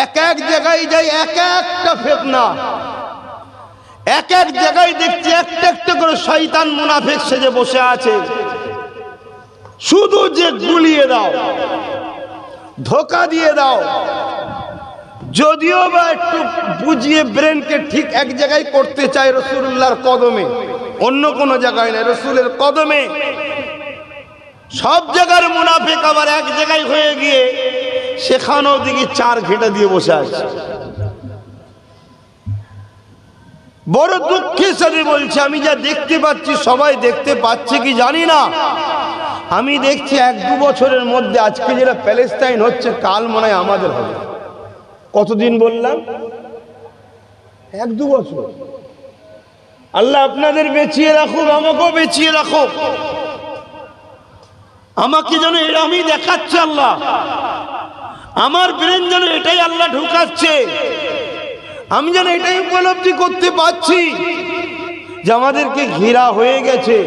এক এক জায়গায় যাই, এক একটা ফিতনা, এক এক জায়গায় দেখছি একটা একটা করে শয়তান মুনাফিক সেজে বসে আছে। শুধু যে গুলিয়ে দাও, ধোকা দিয়ে দাও, যদিও বা একটু বুঝিয়ে ব্রেনকে ঠিক এক জায়গায় করতে চায় রাসূলুল্লাহর কদমে, অন্য কোনো জায়গায় না, রসুলের কদমে। সব জায়গার মুনাফিক আবার এক জায়গায় হয়ে গিয়ে সেখানেও দিকে চার ঘেটা দিয়ে বসে আছে। বড় দুঃখের সাথে বলছি, আমি যা দেখতে পাচ্ছি সবাই দেখতে পাচ্ছে কি জানি না, আমি দেখছি 1-2 বছরের মধ্যে আজকে যেটা প্যালেস্টাইন হচ্ছে কাল মনে হয় আমাদের হবে। কতদিন বললাম? 1-2 বছর। আল্লাহ আপনাদের বেঁচিয়ে রাখুক, আমাকেও বেঁচিয়ে রাখুক। আমাকে যেন এরকমই দেখাচ্ছে আল্লাহ, আমার ব্রেন যেন এটাই আল্লাহ ঢুকাচ্ছে, আমি যেন এটাই উপলব্ধি করতে পারছি যে আমাদেরকে ঘেরা হয়ে গেছে,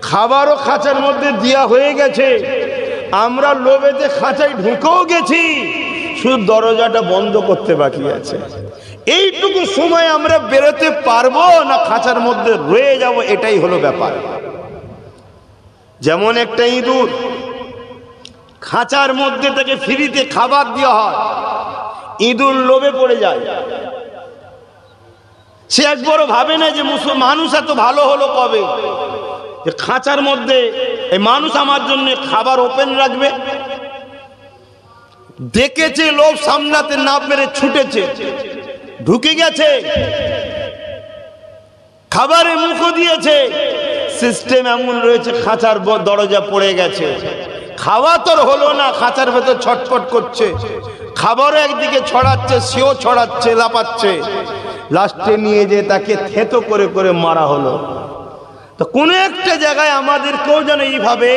খাবারও খাঁচার মধ্যে দেয়া হয়ে গেছে, আমরা লোভেতে খাঁচায় ঢুকেও গেছি, শুধু দরজাটা বন্ধ করতে বাকি আছে। এইটুকু সময় আমরা বেরোতে পারবো না খাঁচার মধ্যে রয়ে যাব, এটাই হলো ব্যাপার। যেমন একটা ইঁদুর খাঁচার মধ্যে থেকে ফ্রিতে খাবার দেওয়া হয়, ইঁদুর লোভে পড়ে যায়। সে একবারও ভাবে না যে মানুষ এত ভালো হলো কবে, যে খাঁচার মধ্যে এই মানুষ আমার জন্য খাবার ওপেন রাখবে। দেখেছে, লোভ সামলাতে না পেরে ছুটেছে, ঢুকে গেছে, খাবারে মুখও দিয়েছে, সিস্টেম এমন রয়েছে খাঁচার দরজা পড়ে গেছে, খাওয়া তোর হলো না, খাঁচার ভেতর ছটফট করছে, খাবারও একদিকে ছড়াচ্ছে, সেও ছড়াচ্ছে, লাপাচ্ছে, লাস্টে নিয়ে যে তাকে থেতো করে করে মারা হলো। তো কোনো একটা জায়গায় আমাদেরকেও যেন এইভাবে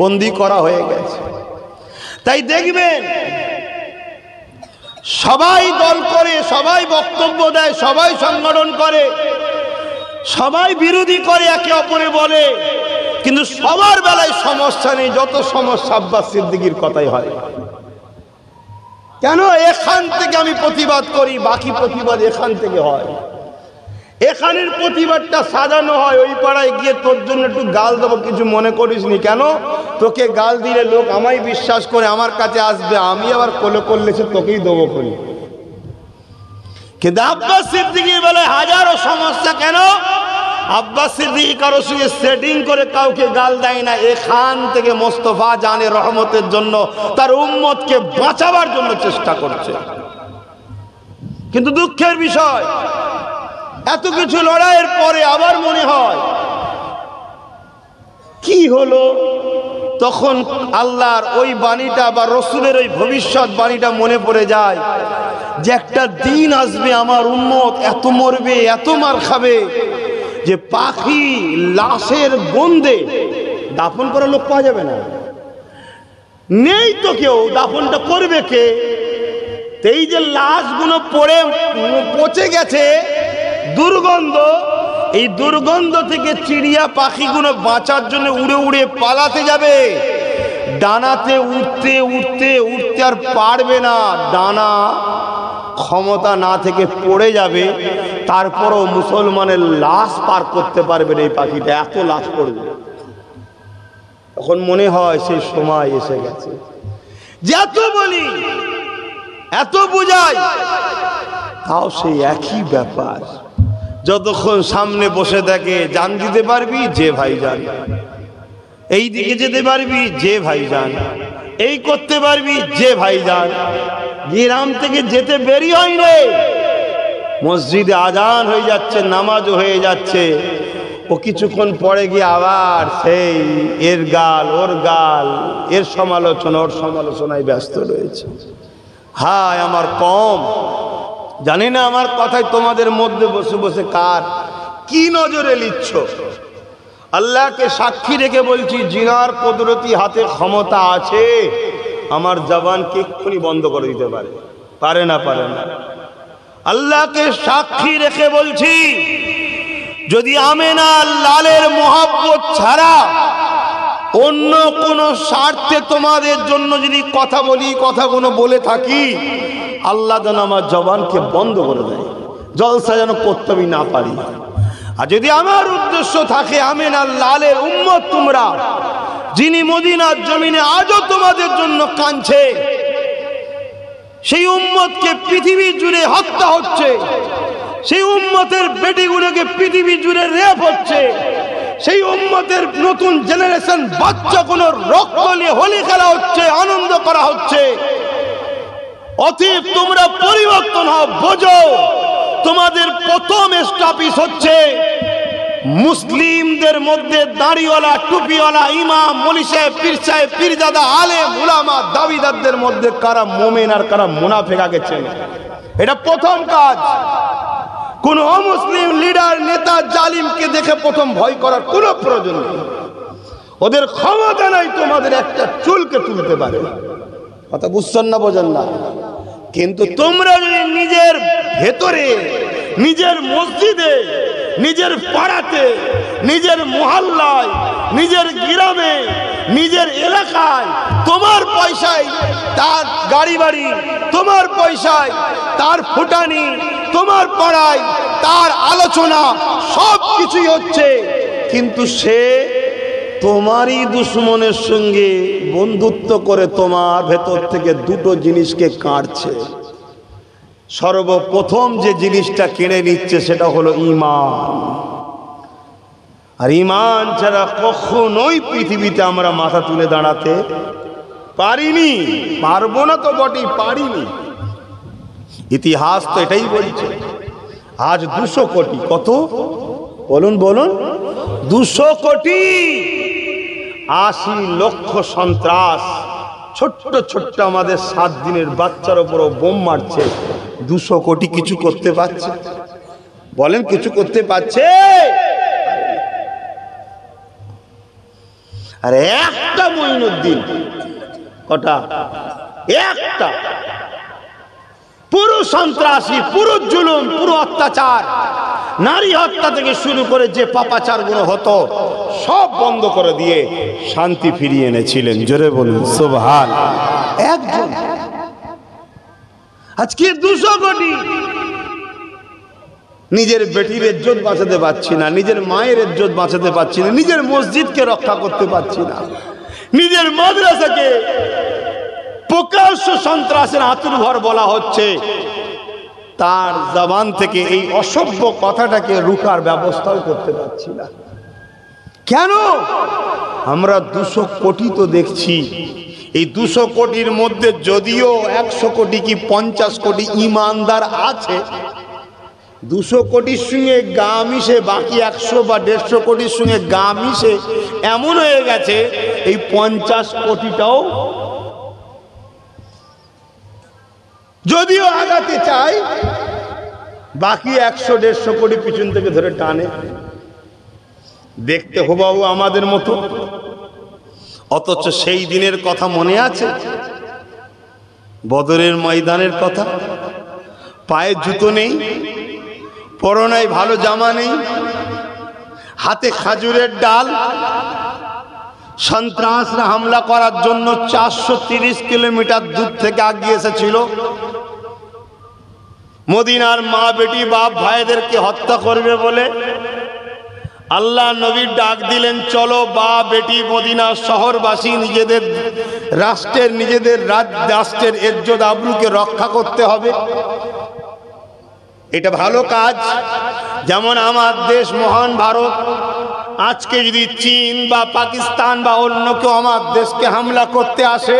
বন্দি করা হয়ে গেছে। তাই দেখবেন সবাই দল করে, সবাই বক্তব্য দেয়, সবাই সংগঠন করে, সবাই বিরোধী করে, একে অপরে বলে, কিন্তু সবার বেলায় সমস্যা নেই। যত সমস্যা আব্বাস সিদ্দিকীর কথাই হয়। কেন? এখান থেকে আমি প্রতিবাদ করি, বাকি প্রতিবাদ এখান থেকে হয়। এখানের প্রতিবাদটা সাজানো হয়, ওই পাড়ায় গিয়ে তোর জন্য একটু গাল দেবো, কিছু মনে করিস নি, কেন তোকে গাল দিলে লোক আমায় বিশ্বাস করে আমার কাছে আসবে, আমি আবার কোলে করলে সে তোকেই দেবো করি। কিন্তু আব্বাস সিদ্দিকীর বেলায় হাজারো সমস্যা। কেন? আব্বাস সিদ্দিকী কারো সঙ্গে সেটিং করে কাউকে গাল দেয় না, এখান থেকে মোস্তফা জানে রহমতের জন্য তার উম্মতকে বাঁচাবার জন্য চেষ্টা করছে। কিন্তু দুঃখের বিষয়, এত কিছু লড়াইয়ের পরে আবার মনে হয় কি হলো, তখন আল্লাহর ওই বাণীটা বা রসুলের ওই ভবিষ্যৎ বাণীটা মনে পড়ে যায় যে একটা দিন আসবে আমার উম্মত এত মরবে, এত মার খাবে যে পাখি লাশের গন্ধে দাফন করার লোক পাওয়া যাবে না, নেই তো কেউ, দাফনটা করবে কে? এই যে লাশগুলো পড়ে পচে গেছে, দুর্গন্ধ, এই দুর্গন্ধ থেকে চিড়িয়া পাখিগুলো বাঁচার জন্য উড়ে উড়ে পালাতে যাবে, ডানাতে উঠতে উঠতে উঠতে আর পারবে না, ডানা ক্ষমতা না থেকে পড়ে যাবে, তারপরও মুসলমানের লাশ পার করতে পারবে না এই পাখিটা, এত লাশ পড়বে। তখন মনে হয় সেই সময় এসে গেছে। যত বলি, এত বুঝাই, তাও সেই একই ব্যাপার। যতক্ষণ সামনে বসে থাকে, জান দিতে পারবি যে ভাই যান, এই দিকে যেতে পারবি যে ভাই যান, এই করতে পারবি যে ভাই যান, গ্রাম থেকে যেতে বেরি হয় রে, মসজিদে আজান হয়ে যাচ্ছে, নামাজও হয়ে যাচ্ছে, ও কিছুক্ষণ পরে গিয়ে আবার সেই এর গাল ওর গাল, এর সমালোচনা ওর সমালোচনায় ব্যস্ত রয়েছে। হায় আমার কম, জানি না আমার কথায় তোমাদের মধ্যে বসে বসে কার কি নজরে লিচ্ছ। আল্লাহকে সাক্ষী রেখে বলছি, জিনার কুদরতি হাতে ক্ষমতা আছে, আমার জবানকে এক্ষুনি বন্ধ করে দিতে পারে, পারে না? পারে না। আল্লাহকে সাক্ষী রেখে বলছি, যদি আমেনা লালের মহব্বত ছাড়া অন্য কোনো স্বার্থে তোমাদের জন্য যদি কথা বলি, কথাগুলো বলে থাকি, আল্লাহ যেন আমার জবানকে বন্ধ করে দেয়, জলসা যেন করতে আমি না পারি। আর যদি আমার উদ্দেশ্য থাকে আমেনা লালের উম্মত তোমরা, যিনি মদিনার জমিনে আজও তোমাদের জন্য কাঁদছে, সেই উম্মতকে পৃথিবী জুড়ে হত্যা হচ্ছে, সেই উম্মতের বেটিগুলোকে পৃথিবী জুড়ে রেপ হচ্ছে, সেই উম্মতের নতুন জেনারেশন বাচ্চাগুলো রক্ত নিয়ে হোলি খেলা হচ্ছে, আনন্দ করা হচ্ছে। অতএব তোমরা পরিবর্তন হও, বোঝো তোমাদের প্রথম স্টপিস হচ্ছে মুসলিমদের মধ্যে দাড়িওয়ালা, টুপিওয়ালা, ইমাম, মৌলভী সাহেব, পীর সাহেব, পীরজাদা, আলেম, উলামা, দাবিদারদের মধ্যে কারা মুমিন আর কারা মুনাফিক আগে চেনে। এটা প্রথম কাজ। কোন অমুসলিম লিডার, নেতা, জালিমকে দেখে প্রথম ভয় করার কোনো প্রয়োজন নেই। ওদের ক্ষমতা নাই তোমাদের একটা চুলকে তুলতে পারে। কথা বুঝছেন না, বোঝেন না? কিন্তু তোমরা যদি নিজের ভেতরে, নিজের মসজিদে, নিজের পাড়াতে, নিজের মহল্লায়, নিজের গ্রামে, নিজের এলাকায় তোমার পয়সায় তার গাড়ি বাড়ি, তোমার পয়সায় তার ফুটানি, তোমার পাড়ায় তার আলোচনা, সব কিছুই হচ্ছে, কিন্তু সে তোমারই দুশ্মনের সঙ্গে বন্ধুত্ব করে তোমার ভেতর থেকে দুটো জিনিসকে কাটছে। সর্বপ্রথম যে জিনিসটা কেড়ে নিচ্ছে সেটা হলো ঈমান। আর ঈমান ছাড়া কখনোই পৃথিবীতে আমরা মাথা তুলে দাঁড়াতে পারিনি, পারবো না তো বটেই, পারিনি। ইতিহাস তো এটাই বলছে। আজ 200 কোটি, কত বলুন বলুন, 200 কোটি 80 লক্ষ সন্ত্রাস, ছোট্ট ছোট্ট আমাদের 7 দিনের বাচ্চার উপরও বোম মারছে। 200 কোটি কিছু করতে পারছে? বলেন কিছু করতে পারছে? আরে একটা মঈনুদ্দিন, কটা? একটা। পুরো সন্ত্রাসী, পুরো জুলুম, পুরো অত্যাচার, নারী হত্যা থেকে শুরু করে যে পাপাচারগুলো হতো সব বন্ধ করে দিয়ে শান্তি ফিরিয়ে এনেছিলেন। জোরে বলুন সুবহান। একজন। আজকে 200 কোটি। নিজের বেটির ইজ্জত বাঁচাতে পারছি না, নিজের মায়ের ইজ্জত বাঁচাতে পারছি না, নিজের মসজিদকে রক্ষা করতে পারছি না, নিজের মাদ্রাসাকে প্রকাশ্য সন্ত্রাসের আঁতুড়ঘর বলা হচ্ছে। তার জবান থেকে এই অসভ্য কথাটাকে রুখার ব্যবস্থাও করতে পারছি না। কেন? আমরা 200 কোটি তো দেখছি। এই 200 কোটির মধ্যে যদিও 100 কোটি কি 50 কোটি ইমানদার আছে, 200 কোটির সঙ্গে গা মিশে বাকি 100 বা 150 কোটির সঙ্গে গা মিশে এমন হয়ে গেছে এই 50 কোটিটাও যদিও আগাতে চাই, বাকি 100-150 কোটি পিছন থেকে ধরে টানে। দেখতে হুবহু আমাদের মতো, অথচ সেই দিনের কথা মনে আছে? বদরের ময়দানের কথা। পায়ে জুতো নেই, পরনায় ভালো জামা নেই, হাতে খাজুরের ডাল। সন্ত্রাসরা হামলা করার জন্য 430 কিলোমিটার দূর থেকে আগিয়ে এসেছিল। মদিনার মা, বেটি, বাপ, ভাইদেরকে হত্যা করবে বলে আল্লাহ নবী ডাক দিলেন, চলো বা বেটি মদিনা শহরবাসী নিজেদের রাষ্ট্রের, নিজেদের রাষ্ট্রের ইজ্জত আবরুকে রক্ষা করতে হবে। এটা ভালো কাজ। যেমন আমার দেশ মহান ভারত, আজকে যদি চীন বা পাকিস্তান বা অন্য কেউ আমার দেশকে হামলা করতে আসে,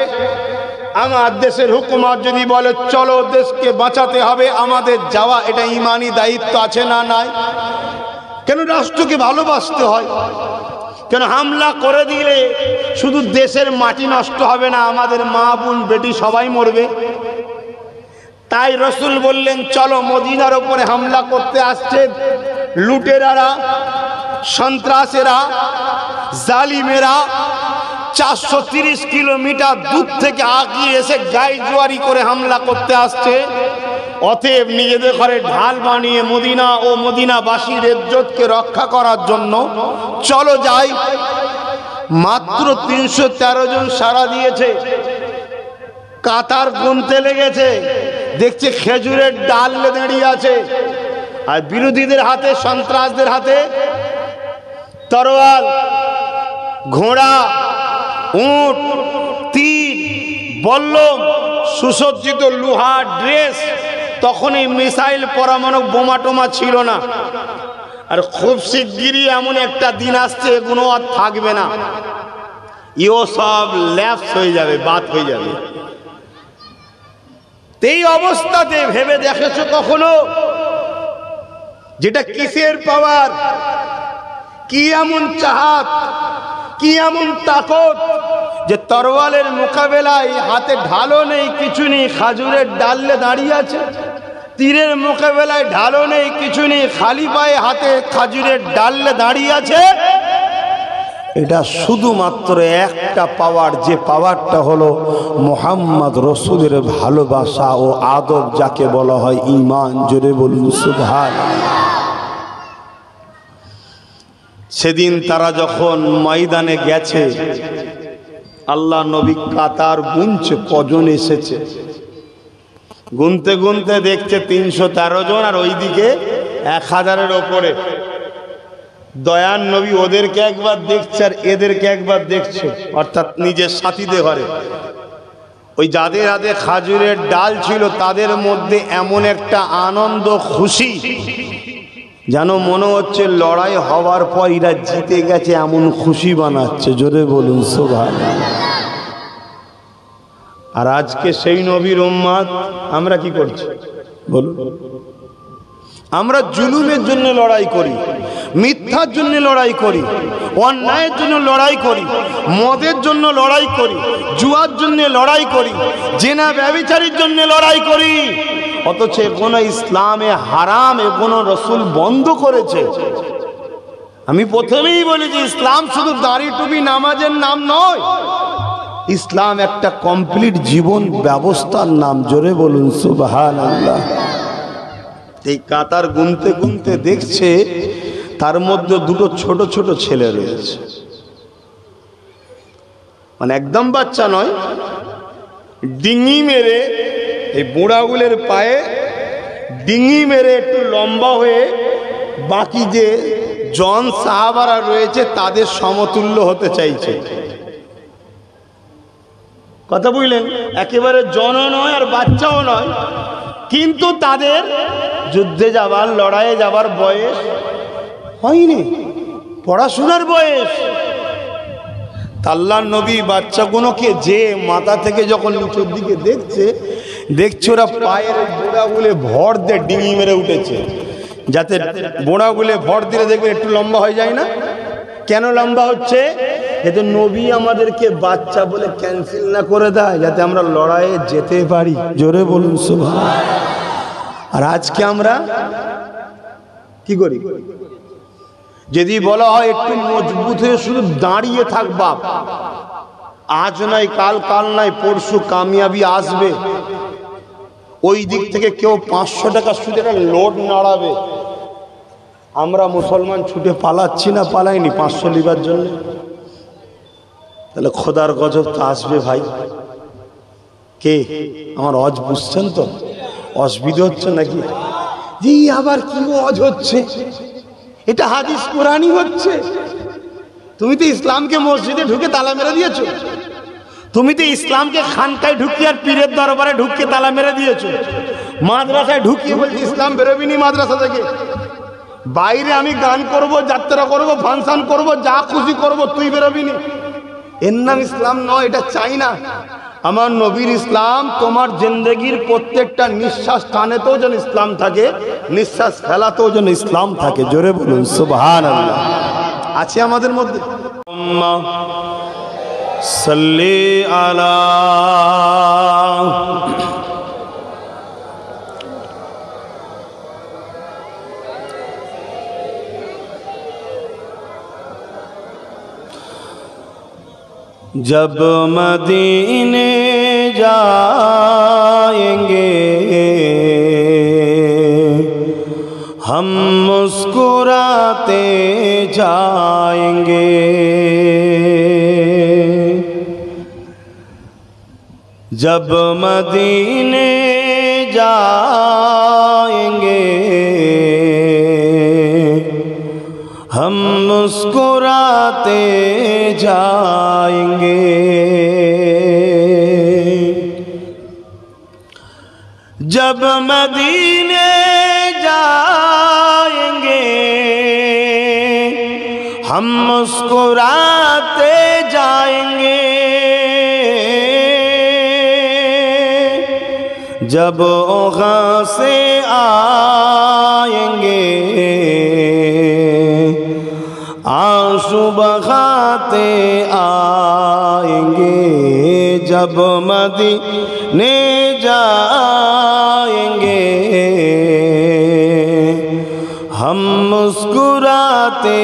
আমার দেশের হুকুমত যদি বলে চলো দেশকে বাঁচাতে হবে, আমাদের যাওয়া এটা ইমানি দায়িত্ব আছে না নাই? কেন রাষ্ট্রকে ভালোবাসতে হয়? কেন হামলা করে দিলে শুধু দেশের মাটি নষ্ট হবে না, আমাদের মা, বোন, বেটি সবাই মরবে। তাই রসুল বললেন চলো, মদিনার উপরে হামলা করতে আসছে লুটেরারা, সন্ত্রাসেরা, জালিমেরা 430 কিলোমিটার দূর থেকে আগিয়ে এসে গাইজোয়ারি করে হামলা করতে আসছে। অতএব নিজেদের ঘরে ঢাল বানিয়ে মদিনা ও মদিনাবাসীর ইজ্জতকে রক্ষা করার জন্য চলো যাই। মাত্র 313 জন সাড়া দিয়েছে। কাতার গুনতে লেগেছে, দেখছে খেজুরের ডাল দাঁড়িয়ে আছে, আর বিরোধীদের হাতে, সন্ত্রাসদের হাতে তরোয়াল, ঘোড়া, উট, তীর, বল্লম, সুসজ্জিত লোহার ড্রেস, তখন এই মিসাইল পরমাণু বোমা টোমা ছিল না। আর খুব শিগগিরই এমন একটা দিন আসছে এগুলো আর থাকবে না, ইও সব ল্যাপস হয়ে যাবে, বাদ হয়ে যাবে। এই অবস্থাতে ভেবে দেখেছো কখনো যেটা কিসের পাওয়ার, কি এমন চাহাত, কি এমন তাকত যে তরোয়ালের মোকাবেলায় হাতে ঢালও নেই, কিছু নেই, খাজুরের ডালে দাঁড়িয়ে আছে। তীরের মোকাবেলায় ঢালও নেই, কিছু নেই, খালি পায়ে হাতে খাজুরের ডালে দাঁড়িয়ে আছে। এটা শুধুমাত্র একটা পাওয়ার, যে পাওয়ারটা হলো মুহাম্মদ রসুলের ভালোবাসা ও আদব, যাকে বলা হয় ঈমান। জোরে বলুন সুবহানাল্লাহ। সেদিন তারা যখন ময়দানে গেছে, আল্লাহ নবী কাতার গুনছে কজন এসেছে। গুনতে গুনতে দেখছে 313 জন, আর ওইদিকে 1000-এর ওপরে। দয়ার নবী ওদেরকে একবার দেখছে আর এদেরকে একবার দেখছে, অর্থাৎ নিজের সাথীদের ঘরে। ওই যাদের হাতে খাজুরের ডাল ছিল তাদের মধ্যে এমন একটা আনন্দ, খুশি, যেন মনে হচ্ছে লড়াই হওয়ার পর এরা জিতে গেছে, এমন খুশি বানাচ্ছে। জোরে বলুন সুবহানাল্লাহ। আর আজকে সেই নবীর উম্মত আমরা কি করছি বলুন? আমরা জুলুমের জন্য লড়াই করি, মিথ্যার জন্য লড়াই করি, অন্যায়ের জন্য লড়াই করি, মদের জন্য লড়াই করি, জুয়ার জন্য লড়াই করি, জেনা ব্যভিচারীর জন্য লড়াই করি। অথচ এগুলো ইসলামে হারাম, এগুলো রসুল বন্ধ করেছে। আমি প্রথমেই বলি যে ইসলাম শুধু দাড়ি টুপি নামাজের নাম নয়, ইসলাম একটা কমপ্লিট জীবন ব্যবস্থার নাম। জোরে বলুন সুবহানাল্লাহ। এই কাতার গুনতে গুনতে দেখছে তার মধ্যে দুটো ছোট ছোট ছেলে রয়েছে, মানে একদম বাচ্চা নয়, ডিঙি মেরে এই বুড়াগুলের পায়ে ডিঙি মেরে একটু লম্বা হয়ে বাকি যে জন সাহাবারা রয়েছে তাদের সমতুল্য হতে চাইছে। কথা বুঝলেন? একেবারে জনও নয় আর বাচ্চাও নয়, কিন্তু তাদের যুদ্ধে যাবার, লড়াইয়ে যাবার বয়স হয়নি, পড়াশোনার বয়স। আল্লাহর নবী বাচ্চাগুলোকে যে মাথা থেকে যখন নিচের দিকে দেখছে ওরা পায়ের বোড়াগুলো ভর দিয়ে ডিঙি মেরে উঠেছে, যাতে বোড়াগুলো ভর দিলে দেখবে একটু লম্বা হয়ে যায় না? কেন লম্বা হচ্ছে? যাতে নবী আমাদেরকে বাচ্চা বলে ক্যান্সেল না করে দেয়, যাতে আমরা লড়াইয়ে যেতে পারি। জোরে বলুন সুবহানাল্লাহ। আর আজকে আমরা কি করি? যদি বলা হয় একটু মজবুত হয়ে শুধু দাঁড়িয়ে থাকবা, আজ নাই কাল, কাল নাই পরশু কামিয়াবি আসবে, ওই দিক থেকে কেউ 500 টাকা সুদের লোড নাড়াবে, আমরা মুসলমান ছুটে পালাচ্ছি না, পালাইনি 500 লিবার জন্য? তাহলে খোদার গজব তো আসবে ভাই। কে আমার অজ বুঝছেন তো? অসুবিধা হচ্ছে নাকি? জি আবার কি অজ হচ্ছে? এটা হাদিস কোরআনই হচ্ছে। তুমি তো ইসলামকে মসজিদে ঢুকে তালা মেরে দিয়েছো, তুমি তো ইসলামকে খানকায় ঢুকিয়ে আর পীরের দরবারে ঢুকিয়ে তালা মেরে দিয়েছো, মাদ্রাসায় ঢুকিয়ে বলছি ইসলাম বেরোবি নি মাদ্রাসা থেকে। বাইরে আমি গান করব, যাত্রা করব, ফাংশন করব, যা খুশি করব, তুই বেরোবি নি। এর নাম ইসলাম নয়, এটা চাই না। আমার নবীর ইসলাম তোমার জিন্দগির প্রত্যেকটা নিঃশ্বাস টানেতেও যেন ইসলাম থাকে, নিঃশ্বাস ফেলাতেও যেন ইসলাম থাকে। জোরে বলুন সুবহানাল্লাহ। আছে আমাদের মধ্যে? সাল্লি আলা जब मदीने जाएंगे हम मुस्कुराते जाएंगे, जब मदीने जाएंगे हम मुस्कुराते जाएंगे, جب مدینے جائیں گے ہم مسکراتے جائیں گے، جب اوغاں سے آئیں گے آنسو بہاتے آئیں گے، جب مدینے جائیں گے ہم مسکراتے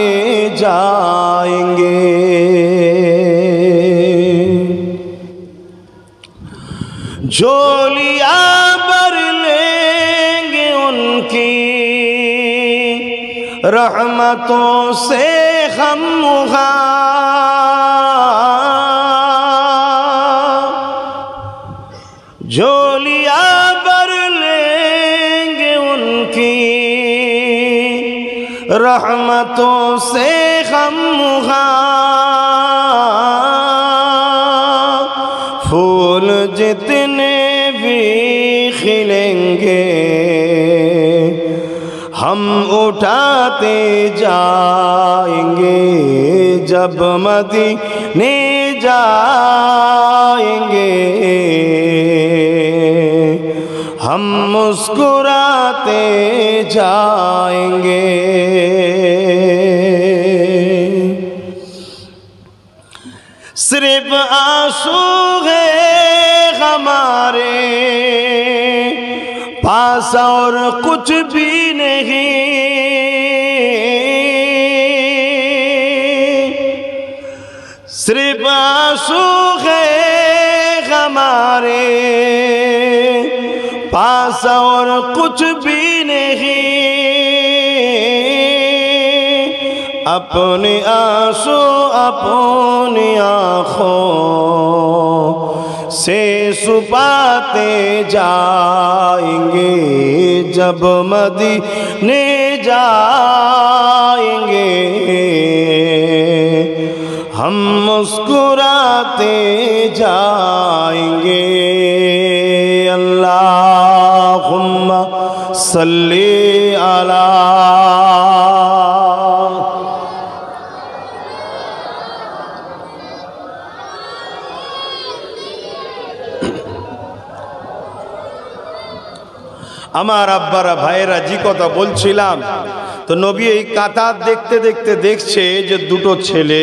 جائیں گے۔ جھولیاں بھر لیں گے ان کی رحمتوں سے ہم جھولیاں بھر لیں گے ان کی رحمتوں سے ہم پھول جتنے بھی کھلیں گے ہم اٹھاتے جائیں گے، جب مدینے جائیں گے ہم مسکراتے جائیں گے۔ صرف آنسو ہے ہمارے پاس اور کچھ بھی نہیں، صرف آنسو ہے ہمارے پاس اور کچھ بھی نہیں، اپنے آنسو اپنی آنکھوں سے چھپاتے جائیں گے، جب مدینے جائیں گے ہم مسکراتے جائیں گے۔ اللہم صلی علی আমার আব্বারা ভাইয়েরা জি কথা বলছিলাম তো নবী এই কাতার দেখতে দেখতে দেখছে যে দুটো ছেলে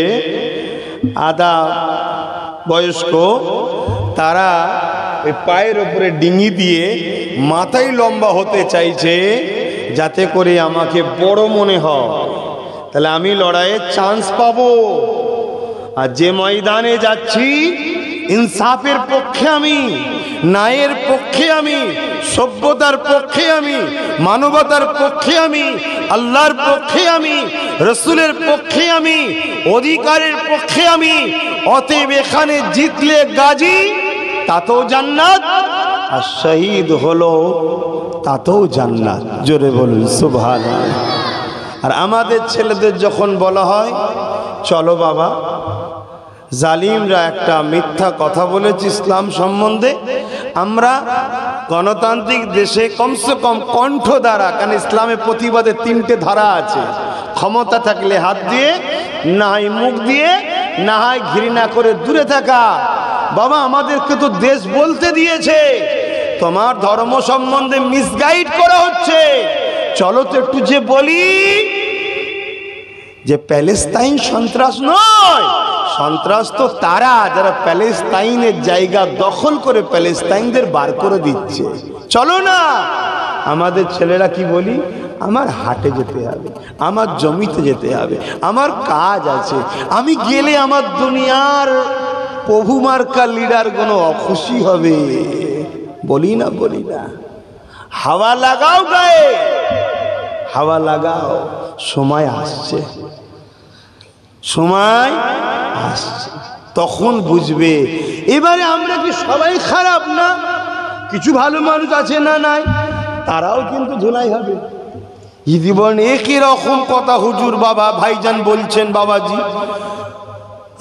আধা বয়স্ক তারা ওই পায়ের উপরে ডিঙি দিয়ে মাথায় লম্বা হতে চাইছে যাতে করে আমাকে বড় মনে হয়, তাহলে আমি লড়াইয়ে চান্স পাবো। আর যে ময়দানে যাচ্ছি ইনসাফের পক্ষে আমি, ন্যায়ের পক্ষে আমি, সভ্যতার পক্ষে আমি, মানবতার পক্ষে আমি, আল্লাহর পক্ষে আমি, রসুলের পক্ষে আমি, অধিকারের পক্ষে আমি, অতএব এখানে জিতলে গাজী তাতেও জান্নাত, আর শহীদ হলো তাতেও জান্নাত। জোরে বলুন সুবহানাল্লাহ। আর আমাদের ছেলেদের যখন বলা হয় চলো বাবা, জালিমরা একটা মিথ্যা কথা বলেছে ইসলাম সম্বন্ধে, আমরা গণতান্ত্রিক দেশে কমসে কম কণ্ঠ দ্বারা, কারণ ইসলামের প্রতিবাদে 3টে ধারা আছে, ক্ষমতা থাকলে হাত দিয়ে, না হয় মুখ দিয়ে, না হয় ঘৃণা করে দূরে থাকা। বাবা আমাদেরকে তো দেশ বলতে দিয়েছে, তোমার ধর্ম সম্বন্ধে মিসগাইড করা হচ্ছে, চলো তো একটু যে বলি যে প্যালেস্তাইন সন্ত্রাস নয়, সন্ত্রাস তো তারা যারা প্যালেস্তাইনের জায়গা দখল করে প্যালেস্তাইনদের বার করে দিচ্ছে। চলো না, আমাদের ছেলেরা কি বলি, আমার হাটে যেতে হবে, আমার জমিতে যেতে হবে, আমার কাজ আছে, আমি গেলে আমার দুনিয়ার প্রভু মার্কা লিডার কোনো অখুশি হবে। বলি না বলি না, হাওয়া লাগাও গায়ে, হাওয়া লাগাও, সময় আসছে, সময় আসছে, তখন বুঝবে। এবারে আমরা কি সবাই খারাপ না, কিছু ভালো মানুষ আছে না নাই, তারাও কিন্তু ধুলাই হবে। জীবন একই রকম কথা হুজুর বাবা ভাইজান বলছেন, বাবাজি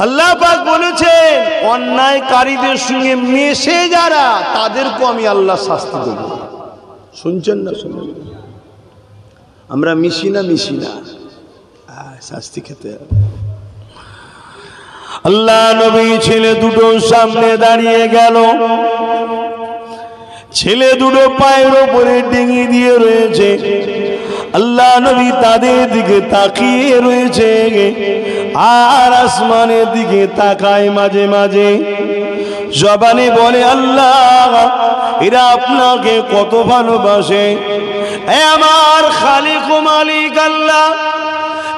আল্লাহ পাক বলেছেন অন্যায়কারীদের সঙ্গে মেশে যারা, তাদেরকে আমি আল্লাহ শাস্তি দেব। শুনছেন না? শুনুন, আমরা মিশি না শাস্তি খেতে হবে। আল্লাহ নবী ছেলে দুটো সামনে দাঁড়িয়ে গেল। ছেলে দুটো পায়ের উপরে ডিঙি দিয়ে রয়েছে। আল্লাহ নবী তাদের দিকে তাকিয়ে রয়েছে আর আসমানের দিকে তাকায় মাঝে মাঝে। জবানে বলে, আল্লাহ এরা আপনাকে কত ভালোবাসে। আমার খালিক ও মালিক আল্লাহ,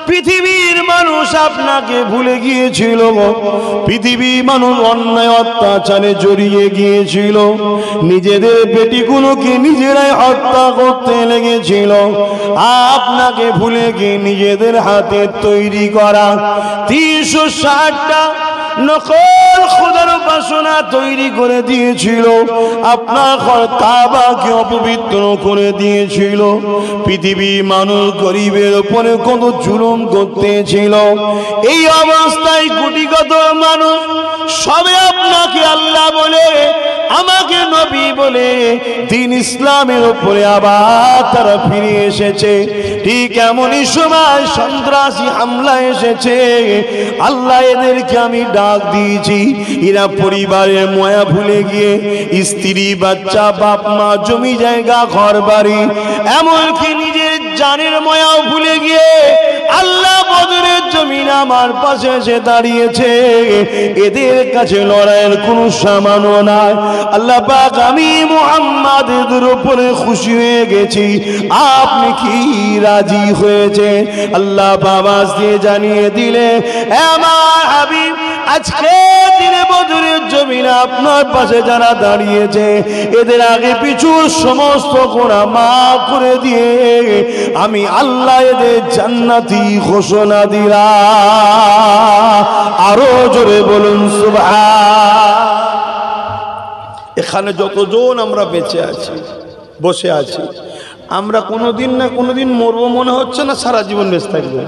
পৃথিবীর মানুষ আপনাকে ভুলে গিয়েছিল। পৃথিবীর মানুষ অন্যায় অত্যাচারে জড়িয়ে গিয়েছিল। নিজেদের বেটিগুলোকে নিজেরাই হত্যা করতে লেগেছিল। আপনাকে ভুলে গিয়ে নিজেদের হাতে তৈরি করা 360টা নকল খোদার উপাসনা তৈরি করে দিয়েছিল। আপনার ঘর কাবাকে অপবিত্র করে দিয়েছিল। পৃথিবীর মানুষ গরিবের উপরে কত জুলুম করতেছিল। এই অবস্থায় কোটি কত মানুষ সবে আপনাকে আল্লাহ বলে, আমাকে নবী বলে দিন ইসলামের উপরে আবার তারা ফিরে এসেছে। ঠিক এমনই সময় সন্ত্রাসী হামলা এসেছে। আল্লাহ এদেরকে আমি ডাক দিয়েছি, এরা পরিবারের মায়া ভুলে গিয়ে স্ত্রী বাচ্চা বাপ মা জমি জায়গা ঘর বাড়ি এমনকি নিজের জানের মায়াও ভুলে গিয়ে আল্লাহ বদরের জমিন আমার পাশে এসে দাঁড়িয়েছে। এদের কাছে লড়াইয়ের কোনো সামান্য নাই। আল্লাহ পাক, আমি মুহাম্মাদের উপরে খুশি হয়ে গেছি, আপনি কি রাজি হয়েছে? আল্লাহ বাবাস দিয়ে জানিয়ে দিলে, আমার হাবিব আজকে দিনে বদরের জমিনে আপনার পাশে যারা দাঁড়িয়েছে এদের আগে পিছু সমস্ত গুনাহ মাফ করে দিয়ে আমি আল্লাহ এদের জান্নাতি ঘোষণা দিলাম। আরো জোরে বলুন সুবহান। এখানে যতজন আমরা বেঁচে আছি, বসে আছি, আমরা কোনোদিন না কোনোদিন মরবো মনে হচ্ছে না? সারা জীবন বেঁচে থাকবেন?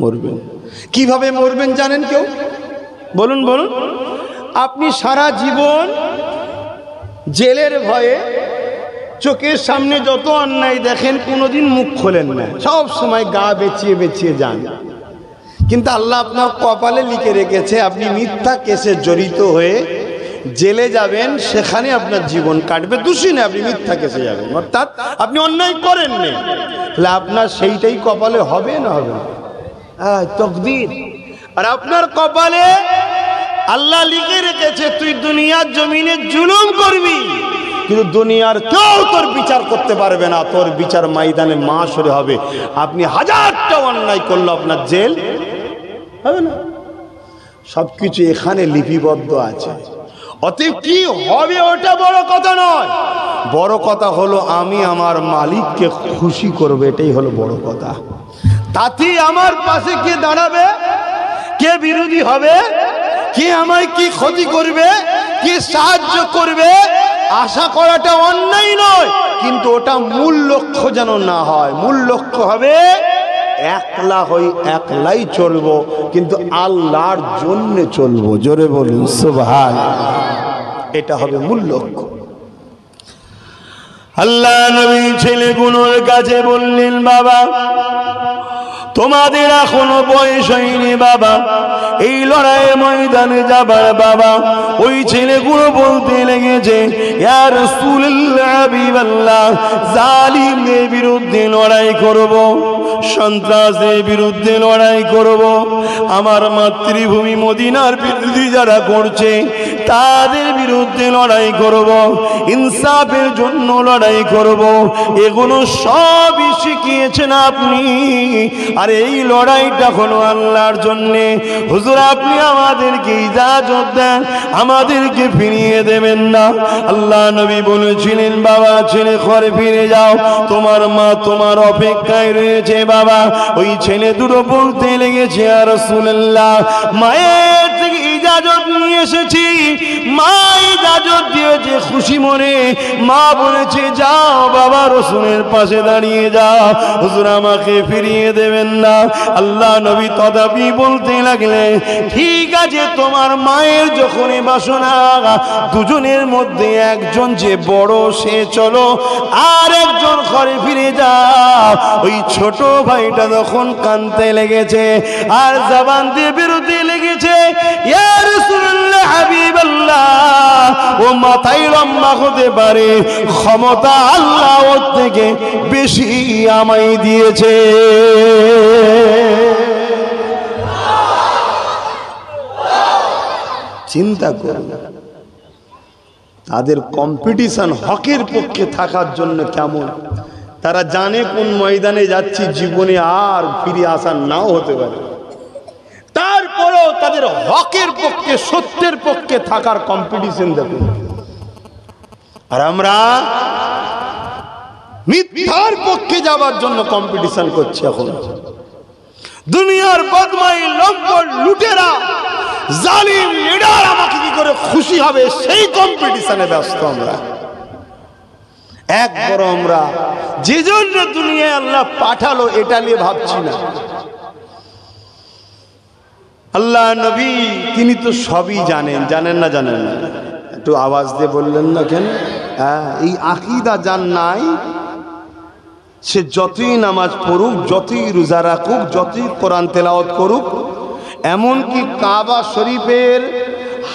মরবেন। কিভাবে মরবেন জানেন কেউ? বলুন বলুন। আপনি সারা জীবন জেলের ভয়ে চোখের সামনে যত অন্যায় দেখেন কোনোদিন মুখ খোলেন না, সব সময় গা বেচিয়ে বেচিয়ে যান। কিন্তু আল্লাহ আপনার কপালে লিখে রেখেছে আপনি মিথ্যা কেসে জড়িত হয়ে জেলে যাবেন, সেখানে আপনার জীবন কাটবে। দোষী না, আপনি মিথ্যা কেসে যাবেন, অর্থাৎ আপনি অন্যায় করেন না। তাহলে আপনার সেইটাই কপালে হবে না হবে না? তকদির। আর আপনার কপালে আল্লাহ লিখে রেখেছে তুই দুনিয়ার জমিনে জুলুম করবি, কিন্তু দুনিয়ার কেউ তোর বিচার করতে পারবে না। তোর বিচার ময়দানে মাশরে হবে। আপনি হাজারটা অন্যায় করলে আপনার জেল হবে না। সবকিছু এখানে লিপিবদ্ধ আছে। অতএব কি হবে ওটা বড় কথা নয়, বড় কথা হলো আমি আমার মালিককে খুশি করব, এটাই হলো বড় কথা। তাতে আমার পাশে কে দাঁড়াবে, কে বিরোধী হবে, কে আমায় কি ক্ষতি করবে, কে সাহায্য করবে, আশা করাটা অন্যায় নয়, কিন্তু ওটা মূল লক্ষ্য যেন না হয়। মূল লক্ষ্য হবে একলা হই, একলাই চলবো, কিন্তু আল্লাহর জন্য চলবো। জোরে বলুন সুবহানাল্লাহ। এটা হবে মূল লক্ষ্য। আল্লাহ নবী ছেলেগুলোর কাছে বললেন, বাবা তোমাদের এখনো বয়স হয়নি বাবা, এই লড়াইয়ের ময়দানে যাবার। বাবা ওই ছেলেগুলো বলতে লেগেছে, ইয়া রাসূলুল্লাহ হাবিবাল্লাহ, জালিমদের বিরুদ্ধে লড়াই করব, সন্ত্রাসের বিরুদ্ধে লড়াই করব, আমার মাতৃভূমি মদিনার বিরুদ্ধে যারা করছে তাদের বিরুদ্ধে লড়াই করব, ইনসাফের জন্য লড়াই করব। এগুলো সবই শিখিয়েছেন আপনি। আর এই লড়াইটা হলো আল্লাহর জন্যে। হুজুর আপনি আমাদেরকে ইজাজত দেন, আমাদেরকে ফিরিয়ে দেবেন না। আল্লাহ নবী বলেছিলেন, বাবা ছেলে ঘরে ফিরে যাও, তোমার মা তোমার অপেক্ষায় রয়েছে। বাবা ওই ছেলে দুটো বলতে লেগেছে, ইয়া রাসূলুল্লাহ, মায়ের থেকে ইজাজত নিয়ে এসেছি। মা ইজাজত দিয়েছে খুশি মনে। মা বলেছে যাও বাবা রসুলের পাশে দাঁড়িয়ে যাও, হুজুর আমাকে ফিরিয়ে দেবেন না। আল্লাহ নবী তদাপি বলতে লাগলেন ঠিক আছে, তোমার মায়ের যখন বাসনা, দুজনের মধ্যে একজন যে বড় সে চলো, আর একজন ঘরে ফিরে যাও। ওই ছোট ভাইটা তখন কাঁদতে লেগেছে আর জবান দিয়ে বেরোতে লেগেছে, ইয়া রাসূলুল্লাহ হাবিবাল্লাহ, ও মাথায় লম্বা হতে পারে, ক্ষমতা আল্লাহ ওর থেকে বেশি আমায় দিয়েছে। চিন্তা করুন তাদের কম্পিটিশন হকের পক্ষে থাকার জন্য কেমন। তারা জানে কোন ময়দানে যাচ্ছি, জীবনে আর ফিরে আসা নাও হতে পারে, তারপরেও তাদের হকের পক্ষে সত্যের পক্ষে থাকার কম্পিটিশন দেখুন। আর আমরা মিথ্যার পক্ষে যাওয়ার জন্য কম্পিটিশন করছি। এখন দুনিয়ার বদমাই লম্পট লুটেরা জালিম লিডার আমাকে কি করে খুশি হবে সেই কম্পিটিশনে ব্যস্ত আমরা। একবার আমরা যে জন্য দুনিয়ায় আল্লাহ পাঠালো এটা নিয়ে ভাবছি না। আল্লাহ নবী তিনি তো সবই জানেন, জানেন না জানেন না? একটু আওয়াজ দিয়ে বললেন না কেন? এই আকীদা জান নাই, সে যতই নামাজ পড়ুক, যতই রোজা রাখুক, যতই কোরআন তেলাওয়াত করুক, এমনকি কাবা শরীফের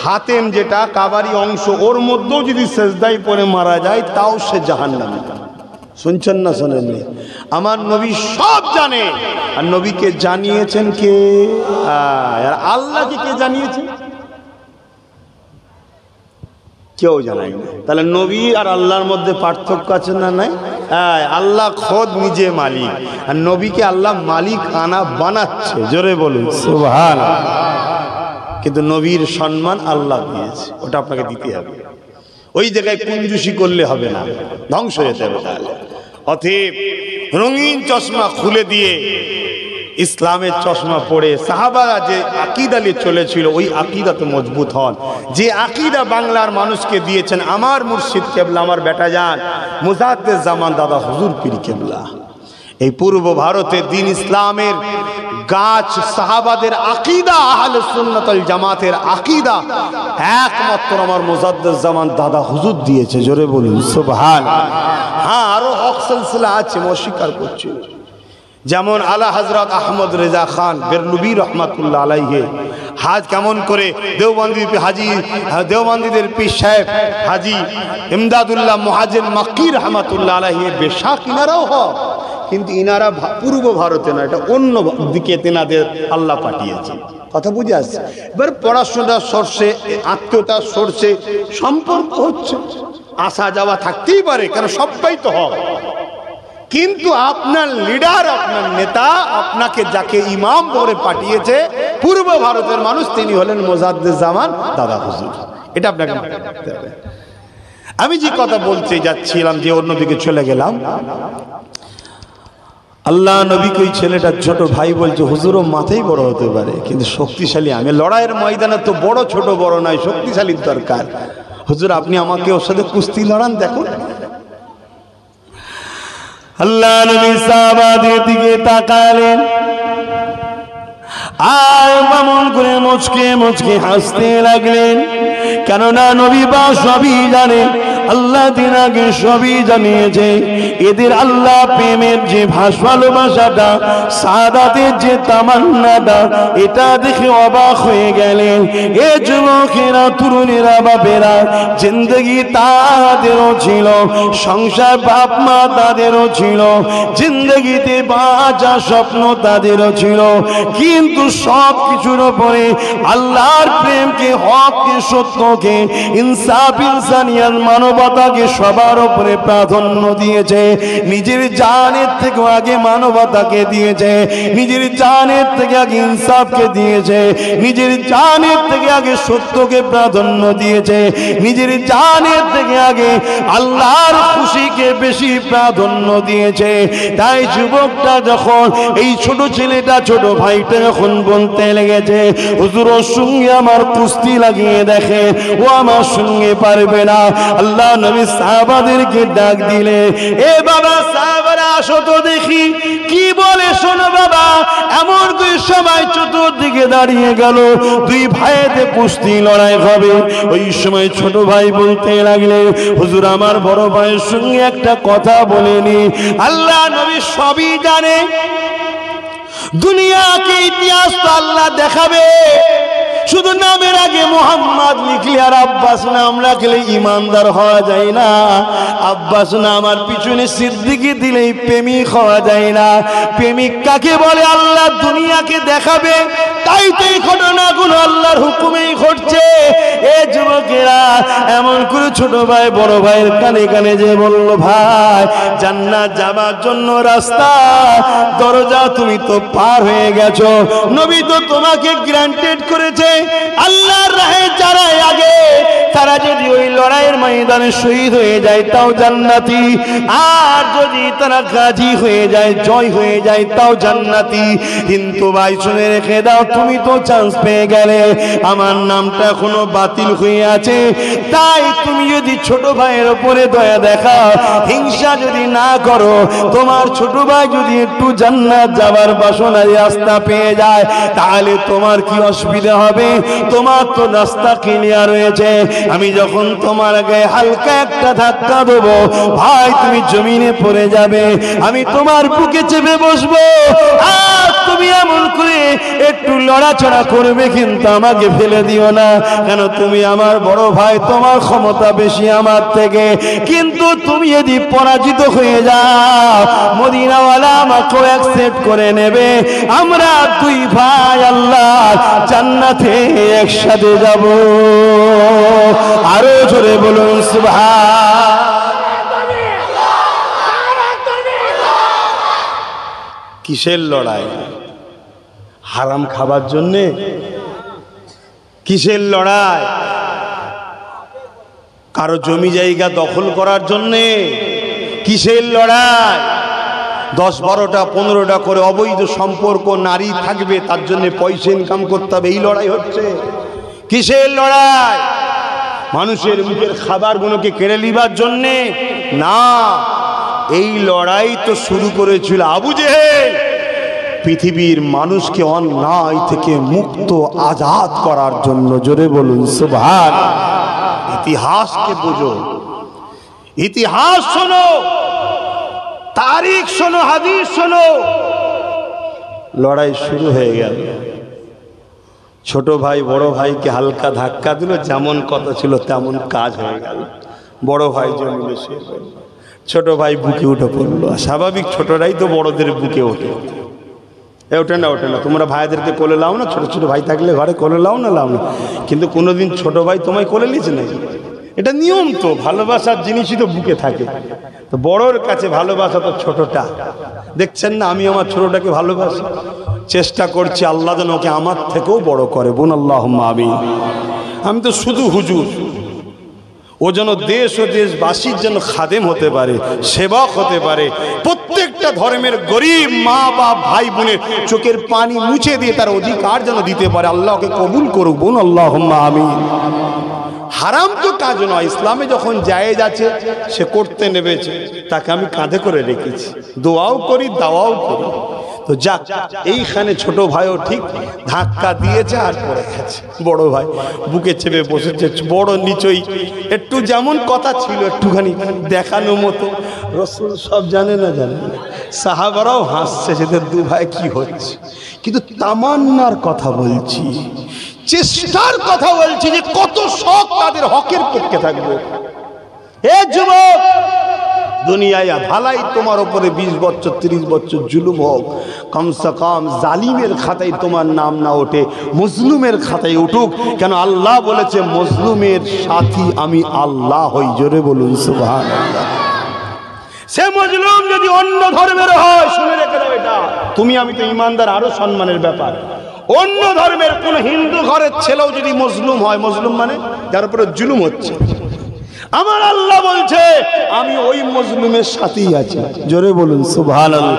হাতেম যেটা কাবারি অংশ, ওর মধ্যেও যদি সেজদায় পড়ে মারা যায় তাও সে জাহান্নামী। শুনছেন না শোনেননি? আমার নবী সব জানে। আর নবীকে জানিয়েছেন কে? আর আল্লাহকে কে জানিয়েছেন? কেউ জানাই না। তাহলে নবী আর আল্লাহর মধ্যে পার্থক্য আছে না নাই? আল্লাহ খোদ নিজে মালিক, আর নবীকে আল্লাহ মালিক আনা বানাচ্ছে। জোরে বলুন সুবহানাল্লাহ। কিন্তু নবীর সম্মান আল্লাহ দিয়েছে, ওটা আপনাকে দিতে হবে। ওই জায়গায় কুঞ্জুসি করলে হবে না, ধ্বংস হয়ে যাবে। তাহলে অতএব রঙিন চশমা খুলে দিয়ে ইসলামের চশমা পড়ে সাহাবারা যে আকীদা নিয়ে চলেছিল ওই আকীদাতে মজবুত হন। যে আকীদা বাংলার মানুষকে দিয়েছেন আমার মুর্শিদ কেবলা, আমার বেটা জান মুজাদ্দেদ জামান দাদা হুজুর পীর কেবলা। এই পূর্ব ভারতে দ্বীন ইসলামের গাছ সাহাবাদের আকীদা, আহলে সুন্নাত ওয়াল জামাতের আকীদা একমাত্র আমার মুজাদ্দেদ জামান দাদা হুজুর দিয়েছে। জোরে বলুন সুবহানাল্লাহ। হ্যাঁ, আরো হক সিলসিলা আছে, অস্বীকার করছি। যেমন আলা হযরত আহমদ রেজা খান বেরলুবি রহমাতুল্লাহ আলাইহি হাজ কেমন করে দেওবন্দিদের পীর সাহেব হাজি ইমদাদুল্লাহ মুহাজির মাক্কি রহমাতুল্লাহ আলাইহি বেশাক ইনারাও হক, কিন্তু ইনারা পূর্ব ভারতে না, এটা অন্য দিকে তেনাদের আল্লাহ পাঠিয়েছে। কথা বুঝে আসছে? এবার পড়াশোনার সোর্সে, আত্মীয়তার সোর্সে সম্পর্ক হচ্ছে, আসা যাওয়া থাকতেই পারে, কারণ সবাই তো হক। কিন্তু আপনার লিডার, আপনার নেতা, আপনাকে যাকে ইমাম করে পাঠিয়েছে পূর্ব ভারতের মানুষ, তিনি হলেন মুজাদ্দেদ জামান দাদা হুজুর। এটা আপনাকে মানতে হবে। আমি যে কথা বলতে যাচ্ছিলাম, যে অন্যদিকে চলে গেলাম, আল্লাহ নবীকে ওই ছেলেটার ছোট ভাই বলছে হুজুরও মাথায় বড় হতে পারে, কিন্তু শক্তিশালী আমি। লড়াইয়ের ময়দানে তো বড় ছোট বড় নয়, শক্তিশালীর দরকার। হুজুর আপনি আমাকে ওর সাথে কুস্তি লড়ান, দেখুন। আল্লাহ নবী সাহাবাদের দিকে তাকালেন আর এমন করে মুচকে মুচকে হাসতে লাগলেন, কেননা নবী বা সবই জানে, আল্লাহ দিন আগে সবই জানিয়েছে। এদের আল্লাহ প্রেমের যে ভালোবাসাটা, সাদাতের যে তামান্নাটা, এটা দেখে অবাক হয়ে গেলেন। এ যুবকেরা, তরুণেরা, বাপেরা, জিন্দগি তাদেরও ছিল, সংসার বাপ মা তাদেরও ছিল, জিন্দগিতে বাঁচা স্বপ্ন তাদেরও ছিল, কিন্তু সব কিছুর উপরে আল্লাহর প্রেমকে, হককে, সত্যকে, ইনসাফ, ইনসানিয়াত, মানব মানবতাকে সবার উপরে প্রাধান্য দিয়েছে, নিজের জানের থেকে আগে মানবতাকে দিয়েছে, নিজের জানের থেকে আগে ইনসাফকে দিয়েছে, নিজের জানের থেকে আগে সত্যকে প্রাধান্য দিয়েছে, নিজের জানের থেকে আগে আল্লাহর খুশিকে বেশি প্রাধান্য দিয়েছে। তাই যুবকটা যখন এই ছোট ছেলেটা ছোট ভাইটা যখন বলতে লেগেছে, হুজুরের সঙ্গে আমার কুস্তি লাগিয়ে দেখে, ও আমার সঙ্গে পারবে না, আল্লাহ নবী সাহাবাদেরকে ডাক দিলে, এ বাবা সাহাবারা আসো তো দেখি কি বলে শোনো বাবা। এমন দুই সময় চতুর্দিকে দাঁড়িয়ে গেল, দুই ভাইতে কুস্তি লড়াই হবে। ওই সময় ছোট ভাই বলতে লাগলে, হুজুর আমার বড় ভাইয়ের সঙ্গে একটা কথা বলেনি। আল্লাহ নবী সবই জানে, দুনিয়াকে ইতিহাস তো আল্লাহ দেখাবে, শুধু নামের আগে মোহাম্মদ লিখলে আর আব্বাস নাম রাখলে ইমানদার হওয়া যায় না। আব্বাস নাম আর পিছনে সিদ্দিকী দিলেই প্রেমিক হওয়া যায় না। প্রেমিক কাকে বলে? আল্লাহ দুনিয়াকে দেখাবে, তাই তো এই ঘটনাগুলো আল্লাহর হুকুমেই ঘটছে। এ যুবকেরা এমন করে ছোট ভাই বড় ভাইয়ের কানে কানে যে বলল, ভাই জান্নাত যাবার জন্য রাস্তা দরজা তুমি তো পার হয়ে গেছো, নবী তো তোমাকে গ্রান্টেড করেছে, আল্লাহর রাহে যারা আগে তারা যদি ওই লড়াইয়ের ময়দানে শহীদ হয়ে যায় তাও জান্নাতি, আর যদি তারা গাজী হয়ে যায়, জয় হয়ে যায় তাও জান্নাতি। কিন্তু ভাই শুনে রেখে দাও, তুমি তো চান্স পেয়ে গেলে, আমার নামটা এখনো বাতিল হয়ে আছে। তাই তুমি যদি ছোট ভাইয়ের উপরে দয়া দেখাও, হিংসা যদি না করো, তোমার ছোট ভাই যদি একটু জান্নাত যাবার বাসনার রাস্তা পেয়ে যায়, তাহলে তোমার কি অসুবিধা হবে? তোমার তো রাস্তা ক্লিয়ার রয়েছে। আমি যখন তোমার গায়ে হালকা একটা ধাক্কা দেবো, ভাই তুমি জমিনে পড়ে যাবে, আমি তোমার বুকে চেপে বসবো, আর তুমি এমন করে একটু লড়াচড়া করবে, কিন্তু আমাকে ফেলে দিও না। কেন? তুমি আমার বড় ভাই, তোমার ক্ষমতা বেশি আমার থেকে, কিন্তু তুমি যদি পরাজিত হয়ে যাও, মদিনাওয়ালা আমাকেও অ্যাকসেপ্ট করে নেবে, আমরা দুই ভাই আল্লাহ জান্নাতে একসাথে যাব। আরো জোরে বলুন সুবহান। কিসের লড়াই? হারাম খাবার জন্যে? কিসের লড়াই? কারো জমি জায়গা দখল করার জন্যে? কিসের লড়াই? 10-12টা 15টা করে অবৈধ সম্পর্ক নারী থাকবে, তার জন্য পয়সা ইনকাম করতে হবে, এই লড়াই হচ্ছে? কিসের লড়াই? মানুষের মুখের খাবারগুলোকে কেড়ে নিবার জন্যে? না, এই লড়াই তো শুরু করেছিল আবু জেহেল, পৃথিবীর মানুষকে অন্যায় থেকে মুক্ত আজাদ করার জন্য। জোরে বলুন সুবহান। ইতিহাসকে বুঝো, ইতিহাস শোনো, তারিখ শোনো, হাদিস শোনো। লড়াই শুরু হয়ে গেল, ছোট ভাই বড় ভাইকে হালকা ধাক্কা দিল, যেমন কথা ছিল তেমন কাজ হয়ে গেল। বড় ভাই জমিনে শুয়ে পড়ল, ছোট ভাই বুকে উঠে পড়লো। স্বাভাবিক, ছোটরাই তো বড়দের বুকে ওঠে। ওঠে না, ওঠে না, তোমরা ভাইদেরকে কোলে লাও না? ছোট ছোট ভাই থাকলে ঘরে কোলে লাও না? লাও না। কিন্তু কোনোদিন ছোট ভাই তোমায় কোলে নিয়েছে নাকি? এটা নিয়ম তো, ভালোবাসার জিনিসই তো বুকে থাকে। তো বড়র কাছে ভালোবাসা তো ছোটটা। দেখছেন না, আমি আমার ছোটটাকে ভালোবাসি, চেষ্টা করছি আল্লাহ যেন ওকে আমার থেকেও বড় করে। বোন আল্লাহুম্মা আমিন। আমি তো শুধু হুজুর, ও যেন দেশ ও দেশবাসীর যেন খাদেম হতে পারে, সেবক হতে পারে, প্রত্যেকটা ধর্মের গরিব মা বাপ ভাই বোনের চোখের পানি মুছে দিয়ে তার অধিকার যেন দিতে পারে। আল্লাহকে কবুল করুক। বোন আল্লাহুম্মা আমিন। হারাম তো কাজ নয়, ইসলামে যখন জায়েজ আছে সে করতে নেমেছে, তাকে আমি কাঁধে করে রেখেছি, দোয়াও করি, দাওয়াও করি। তো যাক, এইখানে ছোট ভাইও ঠিক ধাক্কা দিয়েছে আর পড়ে গেছে। বড় ভাই বুকে চেপে বসেছে, বড় নিচই একটু যেমন কথা ছিল একটুখানি দেখানো মতো। রাসূল সব জানে না, জানে না, সাহাবারাও হাসছে যেদের দু ভাই কি হচ্ছে। কিন্তু তামান্নার কথা বলছি, চেষ্টার কথা বলছি, যে কত শখ তাদের হকের পক্ষে থাকবে। এ যুবক, দুনিয়ায় ভালাই তোমার উপরে 20 বছর 30 বছর জুলুম হোক, কমসে কম জালিমের খাতায় তোমার নাম না ওঠে, মজলুমের খাতায় উঠুক। কেন আল্লাহ বলেছে মজলুমের সাথী আমি আল্লাহ হই। জোরে বলুন সুবহানাল্লাহ। সে মজলুম যদি অন্য ধর্মের হয়, শুনে রেখে দাও এটা, তুমি আমি তো ইমানদার, আরো সম্মানের ব্যাপার। অন্য ধর্মের কোন হিন্দু ঘরের ছেলেও যদি মজলুম হয়, মজলুম মানে যার উপরে জুলুম হচ্ছে, আমার আল্লাহ বলছে আমি ওই মজলুমের সাথেই আছি। জোরে বলুন সুবহানাল্লাহ।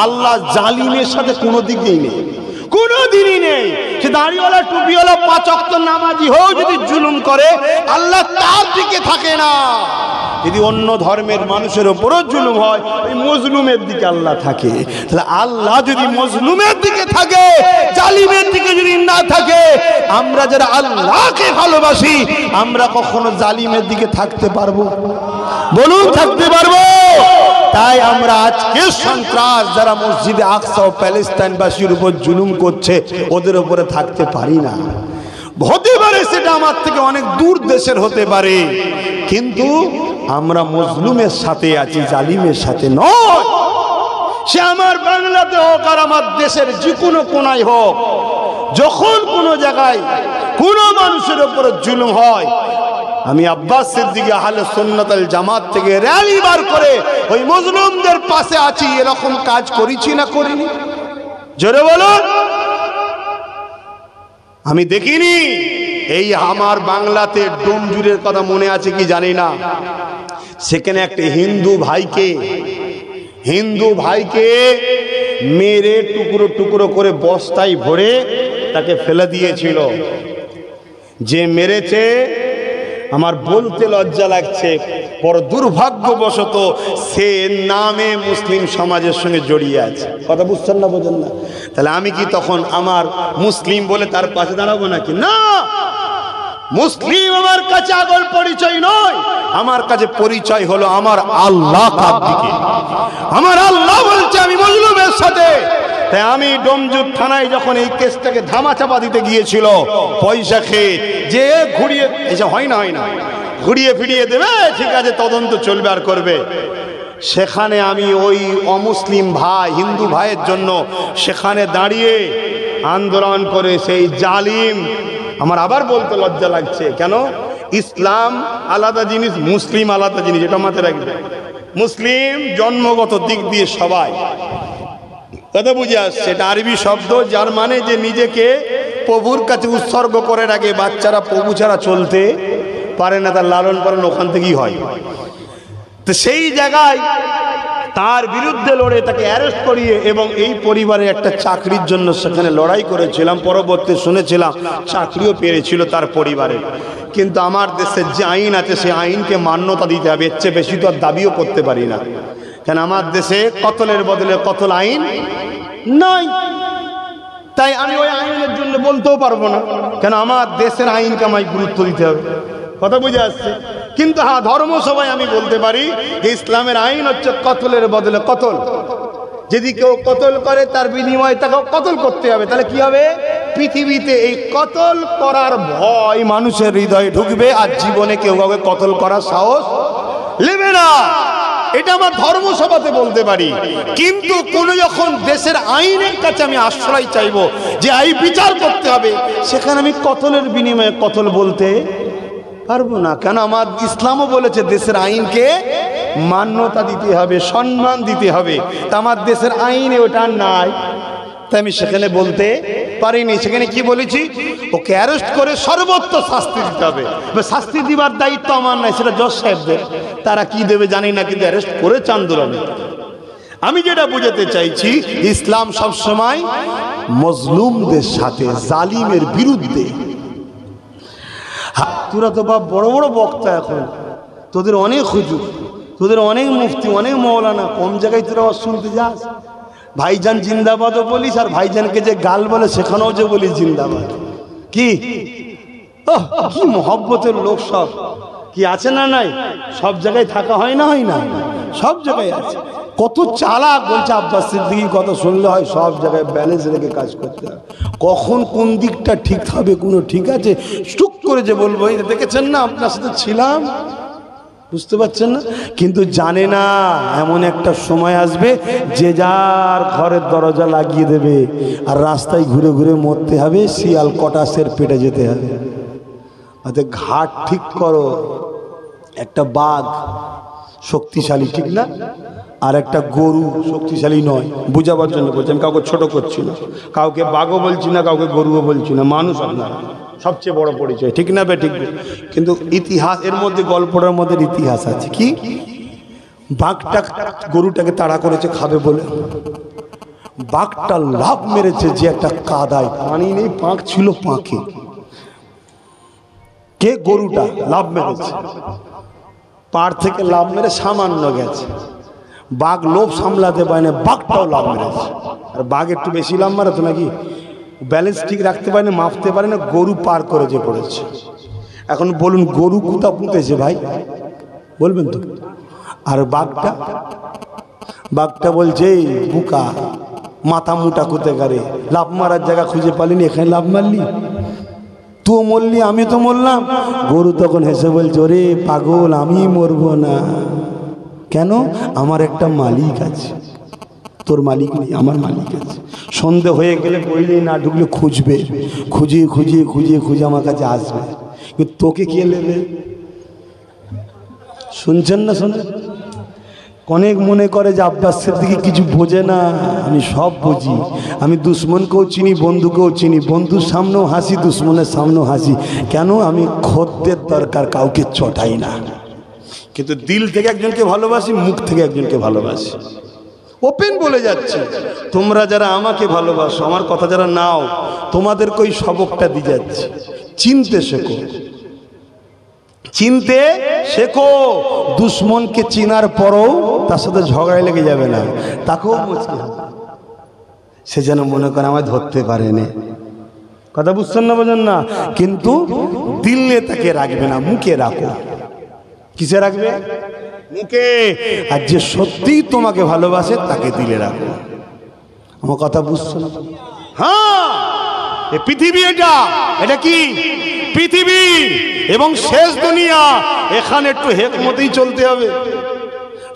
আল্লাহ জালিমের সাথে কোনো দিকেই নেই, কোনো দিনই নেই। সে দাড়িওয়ালা টুপিওয়ালা 5 ওয়াক্ত নামাজি হোক, যদি জুলুম করে আল্লাহ তার দিকে থাকে না। যদি অন্য ধর্মের মানুষের উপরও জুলুম হয়, ওই মজলুমের দিকে আল্লাহ থাকে। তাহলে আল্লাহ যদি মজলুমের দিকে থাকে, জালিমের দিকে যদি না থাকে, আমরা যারা আল্লাহকে ভালোবাসি আমরা কখনো জালিমের দিকে থাকতে পারবো? বলুন, থাকতে পারবো? তাই আমরা আজকে সন্ত্রাস যারা মসজিদে আকসা ও প্যালেস্টাইনবাসীর উপর জুলুম করছে, ওদের উপরে থাকতে পারি না। হতে পারে সেটা আমার থেকে অনেক দূর দেশের হতে পারে, কিন্তু আমরা মজলুমের সাথে আছি, জালিমের সাথে নয়। সে আমার বাংলাতে হোক আর আমার দেশের যে কোনো কোনায় হোক, যখন কোনো জায়গায় কোনো মানুষের উপর জুলুম হয়, আমি আব্বাস সিদ্দিকী আহলে সুন্নাত ওয়াল জামাত থেকে র্যালি বার করে ওই মজলুমদের পাশে আছি। এরকম কাজ করেছি না করিনি? জোরে বলুন। আমি দেখিনি। এই আমার বাংলাতে ডোমজুরের কথা মনে আছে কি জানি না, সেখানে একটা হিন্দু ভাইকে মেরে টুকরো টুকরো করে বস্তায় ভরে তাকে ফেলে দিয়েছিল। যে মেরেছে আমার বলতে লজ্জা লাগছে, বড় দুর্ভাগ্যবশত সে নামে মুসলিম সমাজের সঙ্গে জড়িয়ে আছে। কথা বুঝছেন না, বোঝেন না? তাহলে আমি কি তখন আমার মুসলিম বলে তার পাশে দাঁড়াবো নাকি? না, মুসলিম আমার কাছে আগল পরিচয় নয়, আমার কাছে পরিচয় হলো আমার আল্লাহ কার দিকে। আমার আল্লাহ বলছে আমি মজলুমের সাথে। তাই আমি ডোমজুর থানায় যখন এই কেসটাকে ধামাচাপা দিতে গিয়েছিল পয়সা খেয়ে, যে ঘুরিয়ে এসে হয় না ঘুরিয়ে ফিরিয়ে দেবে, ঠিক আছে তদন্ত চলবে আর করবে, সেখানে আমি ওই অমুসলিম ভাই হিন্দু ভাইয়ের জন্য সেখানে দাঁড়িয়ে আন্দোলন করে সেই জালিম, আমার আবার বলতে লজ্জা লাগছে, কেন ইসলাম আলাদা জিনিস, মুসলিম আলাদা জিনিস, এটা মাথায় রাখবে। মুসলিম জন্মগত দিক দিয়ে সবাই, কথা বুঝে আসছে, এটা আরবি শব্দ যার মানে যে নিজেকে প্রভুর কাছে উৎসর্গ করে রাখে। বাচ্চারা প্রভু ছাড়া চলতে পারে না, তার লালন পালন ওখান থেকেই হয়। তো সেই জায়গায় তার বিরুদ্ধে লড়ে তাকে অ্যারেস্ট করিয়ে এবং এই পরিবারের একটা চাকরির জন্য সেখানে লড়াই করেছিলাম। পরবর্তী শুনেছিলাম চাকরিও পেয়েছিল তার পরিবারে। কিন্তু আমার দেশের যে আইন আছে সেই আইনকে মান্যতা দিতে হবে, এর চেয়ে বেশি তো আর দাবিও করতে পারি না। কেন আমার দেশে কতলের বদলে কতল আইন নাই, তাই আমি ওই আইনের জন্য বলতেও পারবো না। কেন আমার দেশের আইনকে আমায় গুরুত্ব দিতে হবে। কথা বুঝে আসছে? কিন্তু হ্যাঁ, ধর্মসভায় আমি বলতে পারি যে ইসলামের আইন হচ্ছে কতলের বদলে কতল। যদি কেউ কতল করে তার বিনিময়ে তাকে কতল করতে হবে। তাহলে কি হবে? পৃথিবীতে এই কতল করার ভয় মানুষের হৃদয়ে ঢুকবে, আর জীবনে কেউ কাউকে কতল করার সাহস নেবে না। এটা আমার ধর্মসভাতে বলতে পারি। কিন্তু কোন যখন দেশের আইনের কাছে আমি আশ্রয় চাইবো যে আইন বিচার করতে হবে, সেখানে আমি কতলের বিনিময়ে কতল বলতে পারবো না। কেন আমার ইসলামও বলেছে দেশের আইনকে মান্যতা দিতে হবে, সম্মান দিতে হবে। তা আমার দেশের আইনে ওটা নাই, তাই আমি সেখানে বলতে পারিনি। সেখানে কি বলেছি? ওকে অ্যারেস্ট করে সর্বোচ্চ শাস্তি দিতে হবে। শাস্তি দিবার দায়িত্ব আমার নাই, সেটা জজ সাহেবদের। তারা কি দেবে জানি না, কিন্তু অ্যারেস্ট করেছে আন্দোলনে। আমি যেটা বুঝাতে চাইছি, ইসলাম সবসময় মজলুমদের সাথে, জালিমের বিরুদ্ধে। তোরা তো বাপ বড় বড় বক্তা, এখন তোদের অনেক হুজুর, তোদের অনেক মুফতি, অনেক মৌলানা, কম জায়গায় তোরা শুনতে যাস। ভাইজান জিন্দাবাদও বলিস, আর ভাইজানকে যে গাল বলে সেখানেও যে বলিস জিন্দাবাদ। কি কি মহব্বতের লোক সব, কি আছে না নাই? সব জায়গায় থাকা হয় না, হয় না? সব জায়গায় আছে। কত চালাক বলছে আব্বাস সিদ্দিকী, কত শুনলে হয়। সব জায়গায় ব্যালেন্স রেখে কাজ করতে হবে। কখন কোন দিকটা ঠিক হবে কোনো ঠিক আছে, টুক করে যে বলবো এই দেখেছেন না আপনার সাথে ছিলাম, বুঝতে পারছেন না? কিন্তু জানে না এমন একটা সময় আসবে যে যার ঘরের দরজা লাগিয়ে দেবে, আর রাস্তায় ঘুরে ঘুরে মরতে হবে, শিয়াল কটাসের পেটে যেতে হবে। অর্থাৎ ঘাট ঠিক করো। একটা বাঘ শক্তিশালী, ঠিক না? আর একটা গরু শক্তিশালী নয়। বুঝাবার জন্য বলছি, আমি কাউকে ছোট করছি না, কাউকে বাঘও বলছি না, কাউকে গরুও বলছি না। মানুষ আপনারা সবচেয়ে বড় পরিচয়, ঠিক না বে? ঠিক। কিন্তু ইতিহাস এর মধ্যে, গল্পটার মধ্যে ইতিহাস আছে। কি? বাঘটা গরুটাকে তাড়া করেছে খাবে বলে, বাঘটা লাফ মেরেছে যে একটা কাদায়, পানি নেই, পাঁক ছিল, পাঁকে কে গরুটা লাফ মেরেছে, পাড় থেকে লাফ মেরে সামান্য গেছে। বাঘ লোভ সামলাতে পারে না, বাঘটাও লাফ মেরেছে। আর বাঘ একটু বেশি লাফ মারে তো, নাকি ব্যালেন্স ঠিক রাখতে পারে না, মাপতে পারে না, গরু পার করে যে পড়েছে। এখন বলুন গরু কোথা পুঁতেছে ভাই? বলবেন তো? আর বাঘটা বলছে বুকা মাথা মুটা কোথে গারে, লাফ মারার জায়গা খুঁজে পালিনি, এখানে লাফ মারলি, তুই মরলি, আমি তো মরলাম। গরু তখন হেসে বলছে, ওরে পাগল, আমি মরবো না। কেন? আমার একটা মালিক আছে। তোর মালিক নেই, আমার মালিক আছে। সন্ধে হয়ে গেলে বইলেই না ঢুকলে খুঁজবে, খুঁজে আমার কাছে আসবে। কিন্তু তোকে কে নেবে? শুনছেন না? শোনেন। অনেক মনে করে যে আব্বাস সিদ্দিকী কিছু বোঝে না। আমি সব বুঝি। আমি দুশ্মনকেও চিনি, বন্ধুকেও চিনি। বন্ধুর সামনেও হাসি, দুশ্মনের সামনেও হাসি। কেন? আমি খদ্দের দরকার কাউকে চটাই না, কিন্তু দিল থেকে একজনকে ভালোবাসি, মুখ থেকে একজনকে ভালোবাসি। ওপেন বলে যাচ্ছে, তোমরা যারা আমাকে ভালোবাসো, আমার কথা যারা নাও, তোমাদেরকে ওই সবকটা দিয়ে যাচ্ছে। চিনতে শেখো, চিনতে শেখো। দুশ্মনকে চিনার পরও তার সাথে ঝগড়ায় লেগে যাবে না, তাকেও মুচকে হবে। সে যেন মনে করে আমায় ধরতে পারেনি। কথা বুঝছেন না? বোঝেন না? কিন্তু দিলে তাকে রাখবে না, মুখে রাখো। কিসে রাখবে? মুখে। আর যে সত্যিই তোমাকে ভালোবাসে তাকে দিলে রাখো। আমার কথা বুঝছো না? হ্যাঁ, এই পৃথিবী, এটা কি পৃথিবী এবং শেষ দুনিয়া। এখানে একটু হেকমতেই চলতে হবে।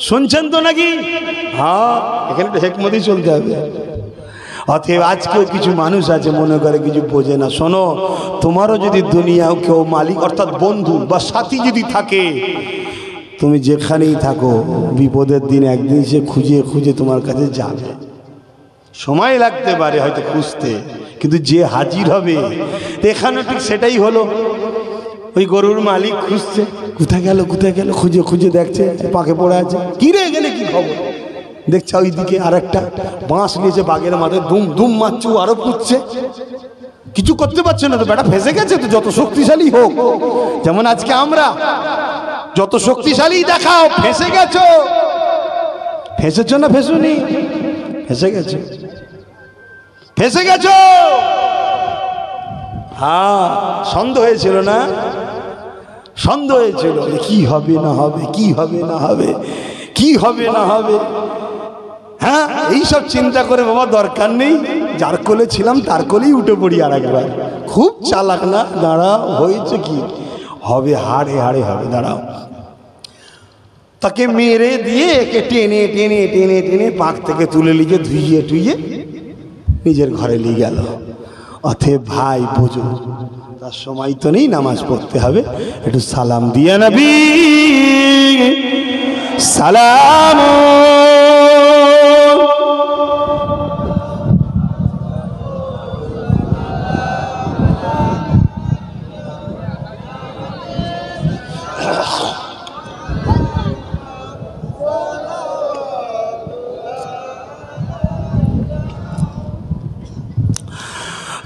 শুনছেন তো নাকি? হ্যাঁ, এখানে একটু হেকমতেই চলতে হবে। অতএব আজকেও কিছু মানুষ আছে মনে করে কিছু বোঝে না। শোনো, তোমারও যদি দুনিয়াও কেউ মালিক অর্থাৎ বন্ধু বা সাথী যদি থাকে, তুমি যেখানেই থাকো, বিপদের দিন একদিন সে খুঁজে তোমার কাছে যাবে। সময় লাগতে পারে হয়তো খুঁজতে, কিন্তু যে হাজির হবে। এখানে ঠিক সেটাই হলো। ওই গরুর মালিক খুঁজছে, কোথায় গেল, খুঁজে দেখছে পাকে পড়ে আছে। কি রে, গেলে কি খবর? দেখছে ওইদিকে আর একটা বাঁশ নিয়েছে, বাঘের মাথায় দুম মারছে, আরো পুঁতছে। কিছু করতে পারছে না তো, বেটা ফেসে গেছে তো। যত শক্তিশালী হোক, যেমন আজকে আমরা, যত শক্তিশালী দেখাও, ফেসে গেছো। ফেসেছ না ফেসুনি? ফেসে গেছো। হ্যাঁ, সন্দেহ হয়েছিল না? সন্দেহ হয়েছিল কি হবে না হবে। হ্যাঁ, এইসব চিন্তা করে বাবা দরকার নেই। যার কোলে ছিলাম তার কোলেই উঠে পড়ি আর একবার। খুব চালাক না, দাঁড়াও, হয়েছে কি হবে, হাড়ে হবে, দাঁড়াও। তাকে মেরে দিয়ে একে টেনে পাক থেকে তুলে লিয়ে ধুইয়ে নিজের ঘরে নিয়ে গেল। অতএব ভাই বোঝো, তার সময় তো নেই, নামাজ পড়তে হবে। একটু সালাম দিয়া নবী সালাম।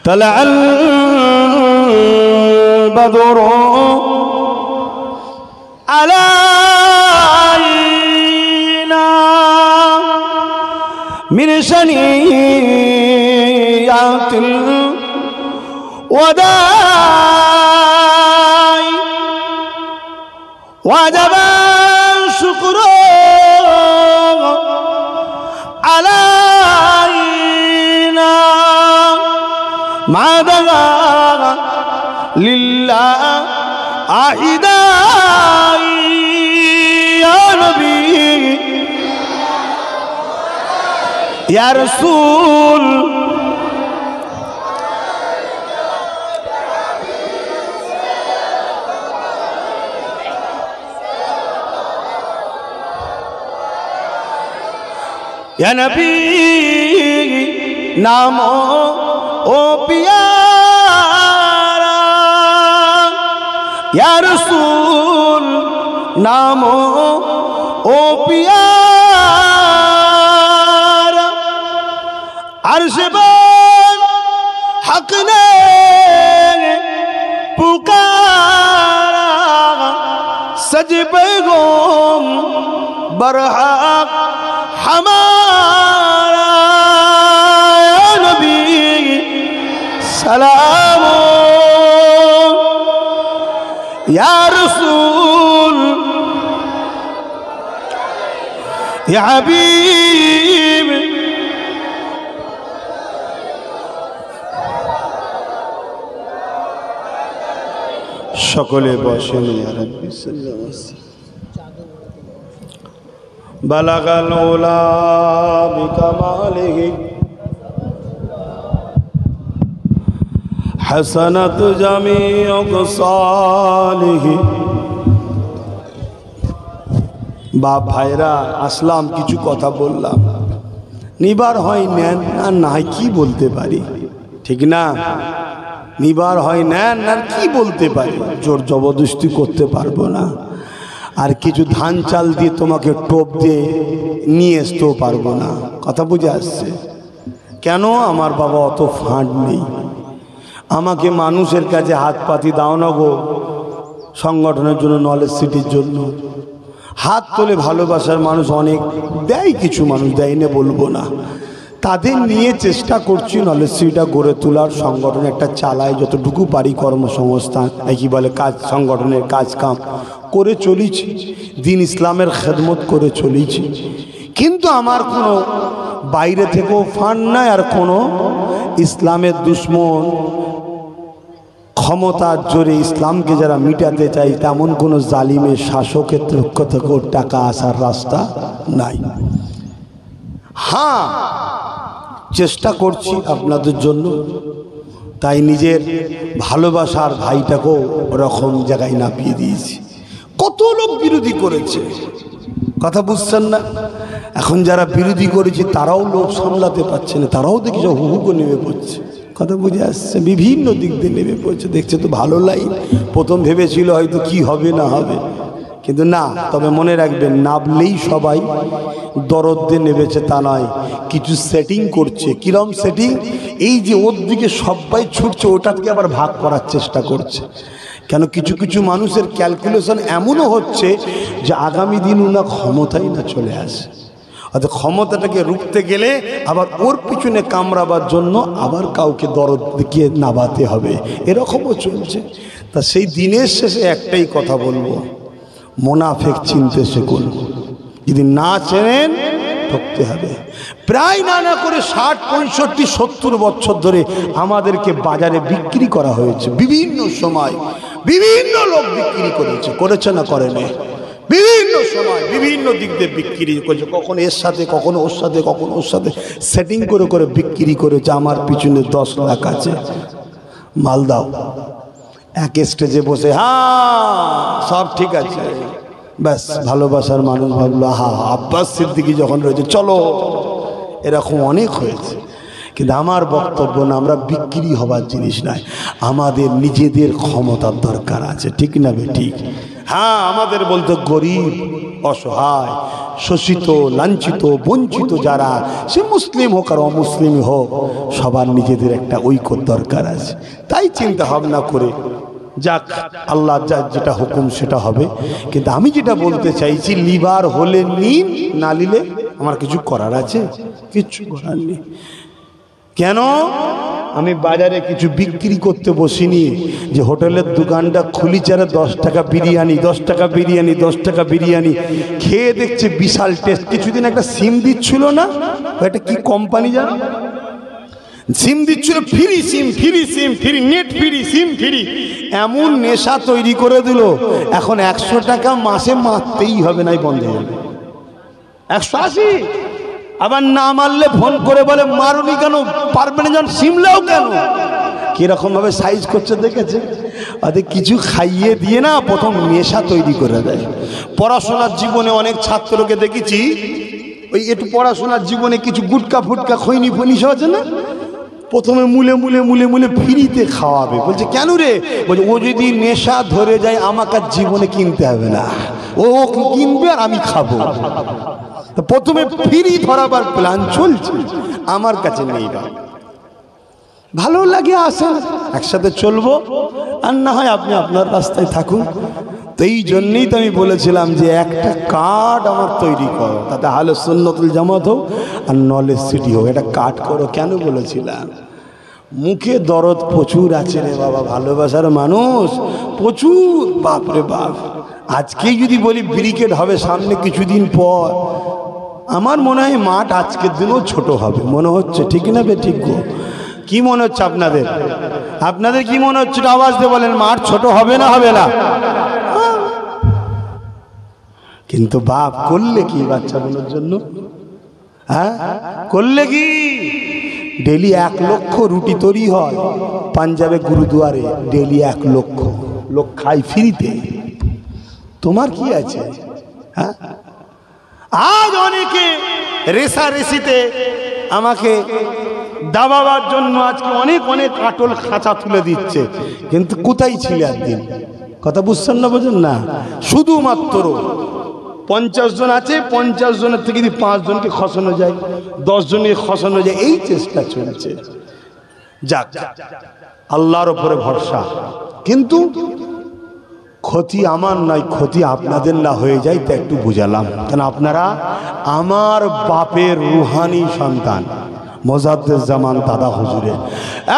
طلع البدر علينا من ثنيات الوداع وجب الشكر علينا ما دعا لله أعدائي ইয়া রাসূল ইয়া নবী নাম ও পিয়ারা ইয়া রাসূল নাম ও পিয়ারা আরশে বার হক ने पुकारा सज पैगम बरहक हमारा नबी सलाम या रसूल या हबीब সকলে বসেন ইয়া রাব্বি সাল্লাল্লাহু আলাইহি ওয়াসাল্লাম বালাগাল উলা বিকামালিহি হাসানাত জামিউ সালিহি বাপ ভাইরা আসলাম কিছু কথা বললাম নিবার হয় নেন না নাই কি বলতে পারি ঠিক না নিবার হয় নেন আর কি বলতে পারি জোর জবরদস্তি করতে পারবো না আর কিছু ধান চাল দিয়ে তোমাকে টোপ দিয়ে নিয়ে আসতেও পারবো না কথা বুঝে আসছে কেন আমার বাবা অত ফান্ড নেই আমাকে মানুষের কাছে হাত পাতি দাও না গো সংগঠনের জন্য নলেজ সিটির জন্য হাত তোলে ভালোবাসার মানুষ অনেক দেয় কিছু মানুষ দেয় না বলবো না তাদের নিয়ে চেষ্টা করছি নলেজ সিটিটা গড়ে তোলার সংগঠন একটা চালায় যতটুকু পারি কর্মসংস্থান কি বলে কাজ সংগঠনের কাজ কাম করে চলেছি দিন ইসলামের খেদমত করে চলেছি কিন্তু আমার কোনো বাইরে থেকেও ফান্ড নাই আর কোনো ইসলামের দুশ্মন ক্ষমতার জোরে ইসলামকে যারা মিটাতে চাই তেমন কোনো জালিমের শাসকের পক্ষ থেকেও টাকা আসার রাস্তা নাই হ্যাঁ চেষ্টা করছি আপনাদের জন্য তাই নিজের ভালোবাসার ভাইটাকেও ওরকম জায়গায় নাপিয়ে দিয়েছি কত লোক বিরোধী করেছে কথা বুঝছেন না এখন যারা বিরোধী করেছে তারাও লোক সামলাতে পারছে না তারাও দেখি হুহু নেমে পড়ছে কথা বুঝে আসছে বিভিন্ন দিক দিয়ে নেমে পড়ছে দেখছে তো ভালো লাইন প্রথম ভেবেছিল হয়তো কি হবে না হবে কিন্তু না তবে মনে রাখবেন নাবলেই সবাই দরদ দিয়ে নেবেছে তা নয় কিছু সেটিং করছে কিরম সেটিং এই যে ওর দিকে সবাই ছুটছে ওটাকে আবার ভাগ করার চেষ্টা করছে কেন কিছু কিছু মানুষের ক্যালকুলেশন এমনও হচ্ছে যে আগামী দিন ওনার ক্ষমতাই না চলে আসে অর্থাৎ ক্ষমতাটাকে রুখতে গেলে আবার ওর পিছনে কামড়াবার জন্য আবার কাউকে দরদ দেখিয়ে নাবাতে হবে এরকমও চলছে তা সেই দিনের শেষে একটাই কথা বলবো মুনাফিক চিনতে শিখুন যদি না চেনেন ঠকতে হবে প্রায় না করে 60, 65, 70 বছর ধরে আমাদেরকে বাজারে বিক্রি করা হয়েছে বিভিন্ন সময় বিভিন্ন লোক বিক্রি করেছে না করেনি বিভিন্ন সময় বিভিন্ন দিক দিয়ে বিক্রি করেছে কখনো এর সাথে কখনো ওর সাথে কখনো ওর সাথে সেটিং করে করে বিক্রি করেছে আমার পিছনে 10 লাখ আছে মাল দাও এক স্টেজে বসে হ্যাঁ সব ঠিক আছে ব্যাস ভালোবাসার মানুষ ভাবলো আব্বাস সিদ্দিকী যখন রয়েছে চলো এরকম অনেক হয়েছে কিন্তু আমার বক্তব্য না আমরা বিক্রি হবার জিনিস নয় আমাদের নিজেদের ক্ষমতার দরকার আছে ঠিক না ঠিক হ্যাঁ আমাদের বলতে গরিব অসহায় শোষিত লাঞ্ছিত বঞ্চিত যারা সে মুসলিম হোক আর অমুসলিম হোক সবার নিজেদের একটা ঐক্যর দরকার আছে তাই চিন্তা ভাবনা করে যাক আল্লাহ যেটা হুকুম সেটা হবে কিন্তু আমি যেটা বলতে চাইছি লিবার হলে নিন না নিলে আমার কিছু করার আছে কিছু করার নেই কেন আমি বাজারে কিছু বিক্রি করতে বসিনি যে হোটেলের দোকানটা খুলি চারে 10 টাকা বিরিয়ানি 10 টাকা বিরিয়ানি 10 টাকা বিরিয়ানি খেয়ে দেখছে বিশাল টেস্ট কিছুদিন একটা সিম দিচ্ছিল না এটা কি কোম্পানি জানো সিম দিচ্ছিল free SIM free net free SIM free এমন নেশা তৈরি করে দিল এখন 100 টাকা মাসে মারতেই হবে নাই বন্ধ হয়ে যাবে 180 আবার না মারলে ফোন করে বলে মারুনি কেন, পারবে না যখন সিমলাও কেন, কিরকম ভাবে সাইজ করছে দেখেছে। ওদের কিছু খাইয়ে দিয়ে না প্রথম নেশা তৈরি করে দেয়। পড়াশোনার জীবনে অনেক ছাত্রকে দেখেছি, ওই একটু পড়াশোনার জীবনে কিছু গুটকা ফুটকা খৈনি ফৈনি সব আছে না, প্রথমে মুলে মুলে মুলে মুলে ফ্রিতে খাওয়াবে। বলছে কেন রে? বলছে ও যদি নেশা ধরে যায় আমাকে জীবনে কিনতে হবে না, ও কিনবে আর আমি খাবো। প্রথমে ফ্রি ধরাবার প্ল্যান চলছে, আমার কাছে নেই। ভালো লাগে আসেন, একসাথে চলবো, আর না হয় আপনি আপনার রাস্তায় থাকুন। তো এই জন্যই তো আমি বলেছিলাম যে একটা কার্ড আমার তৈরি করো, তাতে আহলে সুন্নাতুল জামাত হোক আর নলেজ সিটি হোক, এটা কার্ড করো। কেন বলেছিলাম? মুখে দরদ প্রচুর আছে রে বাবা, ভালোবাসার মানুষ প্রচুর, বাপরে বাপ। আজকেই যদি বলি ব্রিকেট হবে সামনে কিছুদিন পর, আমার মনে হয় মাঠ আজকের দিনও ছোট হবে মনে হচ্ছে, ঠিক না বে ঠিক গো? কি মনে হচ্ছে আপনাদের? আপনাদের কি মনে হচ্ছে? আওয়াজ দিয়ে বলেন, মাঠ ছোট হবে না হবে না? কিন্তু বাপ করলে কি বাচ্চাগুলোর জন্য? হ্যাঁ করলে কি? ডেলি 1 লক্ষ রুটি তৈরি হয় পাঞ্জাবে গুরুদুয়ারে, ডেলি 1 লক্ষ লোক খাই ফ্রিতে। তোমার কি আছে? হ্যাঁ আজ অনেকে রেসারেসিতে আমাকে দাবাবার জন্য আজকে অনেক অনেক কাটল খাঁচা তুলে দিচ্ছে, কিন্তু কোথায় ছিলে একদিন? কথা বুঝছেন না, বোঝেন না? শুধুমাত্র 50 জন আছে, 50 জনের থেকে যদি 5 জনকে খসানো যায়, 10 জনকে খসানো যায়, এই চেষ্টা চলছে। যাক, আল্লাহর উপরে ভরসা। কিন্তু ক্ষতি আমার নয়, ক্ষতি আপনাদের না হয়ে যায়, তা একটু বুঝালাম। কেন আপনারা আমার বাপের রুহানি সন্তান, মোজাদ্দেদ জামান দাদা হুজুরের।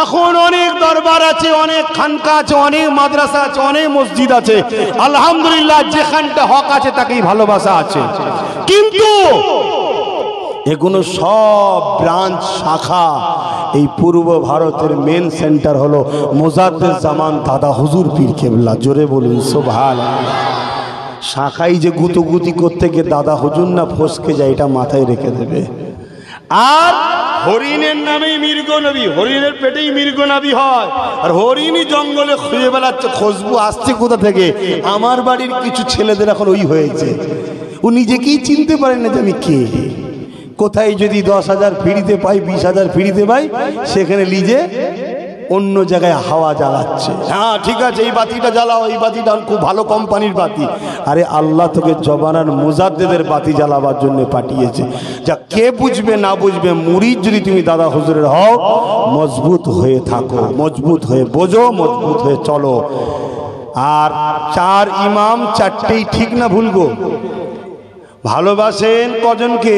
এখন অনেক দরবার আছে, অনেক খানকা আছে, অনেক মাদ্রাসা আছে, অনেক মসজিদ আছে। আলহামদুলিল্লাহ, যেখানটা হক আছে তাকেই ভালোবাসা আছে। কিন্তু এগুলো সব ব্রাঞ্চ, শাখা। এই পূর্ব ভারতের মেন সেন্টার হলো মোজাদ্দেদ জামান দাদা হুজুর পীর কেবলা। জোরে বলুন সুবহানাল্লাহ। শাখাই যে গুতুগুতি করতে গিয়ে দাদা হুজুর না ফসকে যায়, এটা মাথায় রেখে দেবে। আর হরিণের নামেই মৃগনবী, হরিণের পেটেই মৃগনবী হয়, আর হরিণই জঙ্গলে খুঁজে বেড়াচ্ছে, খুশবু আসছে কোথা থেকে। আমার বাড়ির কিছু ছেলেদের এখন ওই হয়েছে, ও নিজেকেই চিনতে পারে না যে আমি কে। কোথায় যদি 10,000 ফ্রিতে পাই, 20,000 ফ্রিতে পাই, সেখানে লিজে অন্য জায়গায় হাওয়া জ্বালাচ্ছে। হ্যাঁ ঠিক আছে, এই বাতিটা জ্বালাও, এই বাতিটা খুব ভালো কোম্পানির বাতি। আরে আল্লাহ তোকে জবানার মুজাদ্দেদের বাতি জ্বালাবার জন্য পাঠিয়েছে। যা কে বুঝবে না বুঝবে, মুরিদ যদি তুমি দাদা হুজুরের হও, মজবুত হয়ে থাকো, মজবুত হয়ে বোঝো, মজবুত হয়ে চলো। আর 4 ইমাম 4টেই ঠিক না ভুল গো? ভালোবাসেন কজনকে?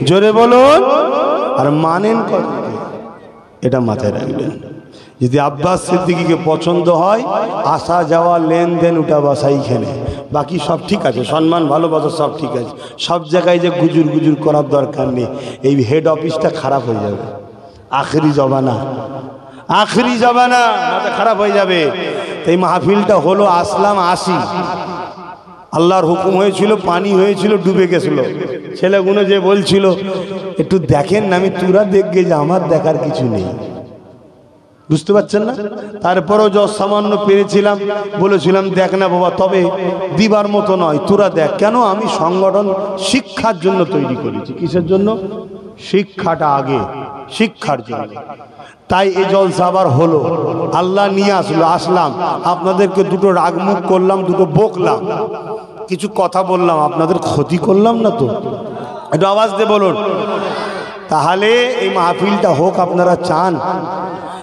জোরে বলুন। আর মানেন কজনকে? এটা মাথায় রাখবেন। যদি আব্বাস সিদ্দিকীকে পছন্দ হয়, আসা যাওয়া লেনদেন উঠা বসা এইখানে, বাকি সব ঠিক আছে, সম্মান ভালোবাসা সব ঠিক আছে। সব জায়গায় যে গুজুর গুজুর করার দরকার নেই। এই হেড অফিসটা খারাপ হয়ে যাবে, আখেরি জবানা, আখেরি জবানা, মাথা খারাপ হয়ে যাবে। এই মাহফিলটা হলো, আসলাম 80, আল্লাহর হুকুম হয়েছিল, পানি হয়েছিল, ডুবে গেছিল। ছেলেগুলো যে বলছিল একটু দেখেন না, আমি তুরা দেখবে যে আমার দেখার কিছু নেই, বুঝতে পারছেন না? তারপরেও যত সামান্য পেরেছিলাম বলেছিলাম দেখ না বাবা, তবে দিবার মতো নয়, তোরা দেখ। কেন? আমি সংগঠন শিক্ষার জন্য তৈরি করেছি। কিসের জন্য? শিক্ষাটা আগে, শিক্ষার জন্য। তাই এই জলসা আবার হলো, আল্লাহ নিয়ে আসলো, আসলাম, আপনাদেরকে দুটো রাগমুখ করলাম, দুটো বকলাম, কিছু কথা বললাম, আপনাদের ক্ষতি করলাম না তো? একটু আওয়াজ দিয়ে বলুন। তাহলে এই মাহফিলটা হোক, আপনারা চান?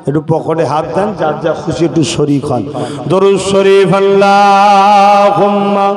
একটু পকেটে হাত দেন, যার যা খুশি একটু শরীক হন। দরুদ শরীফ আল্লাহুম্মা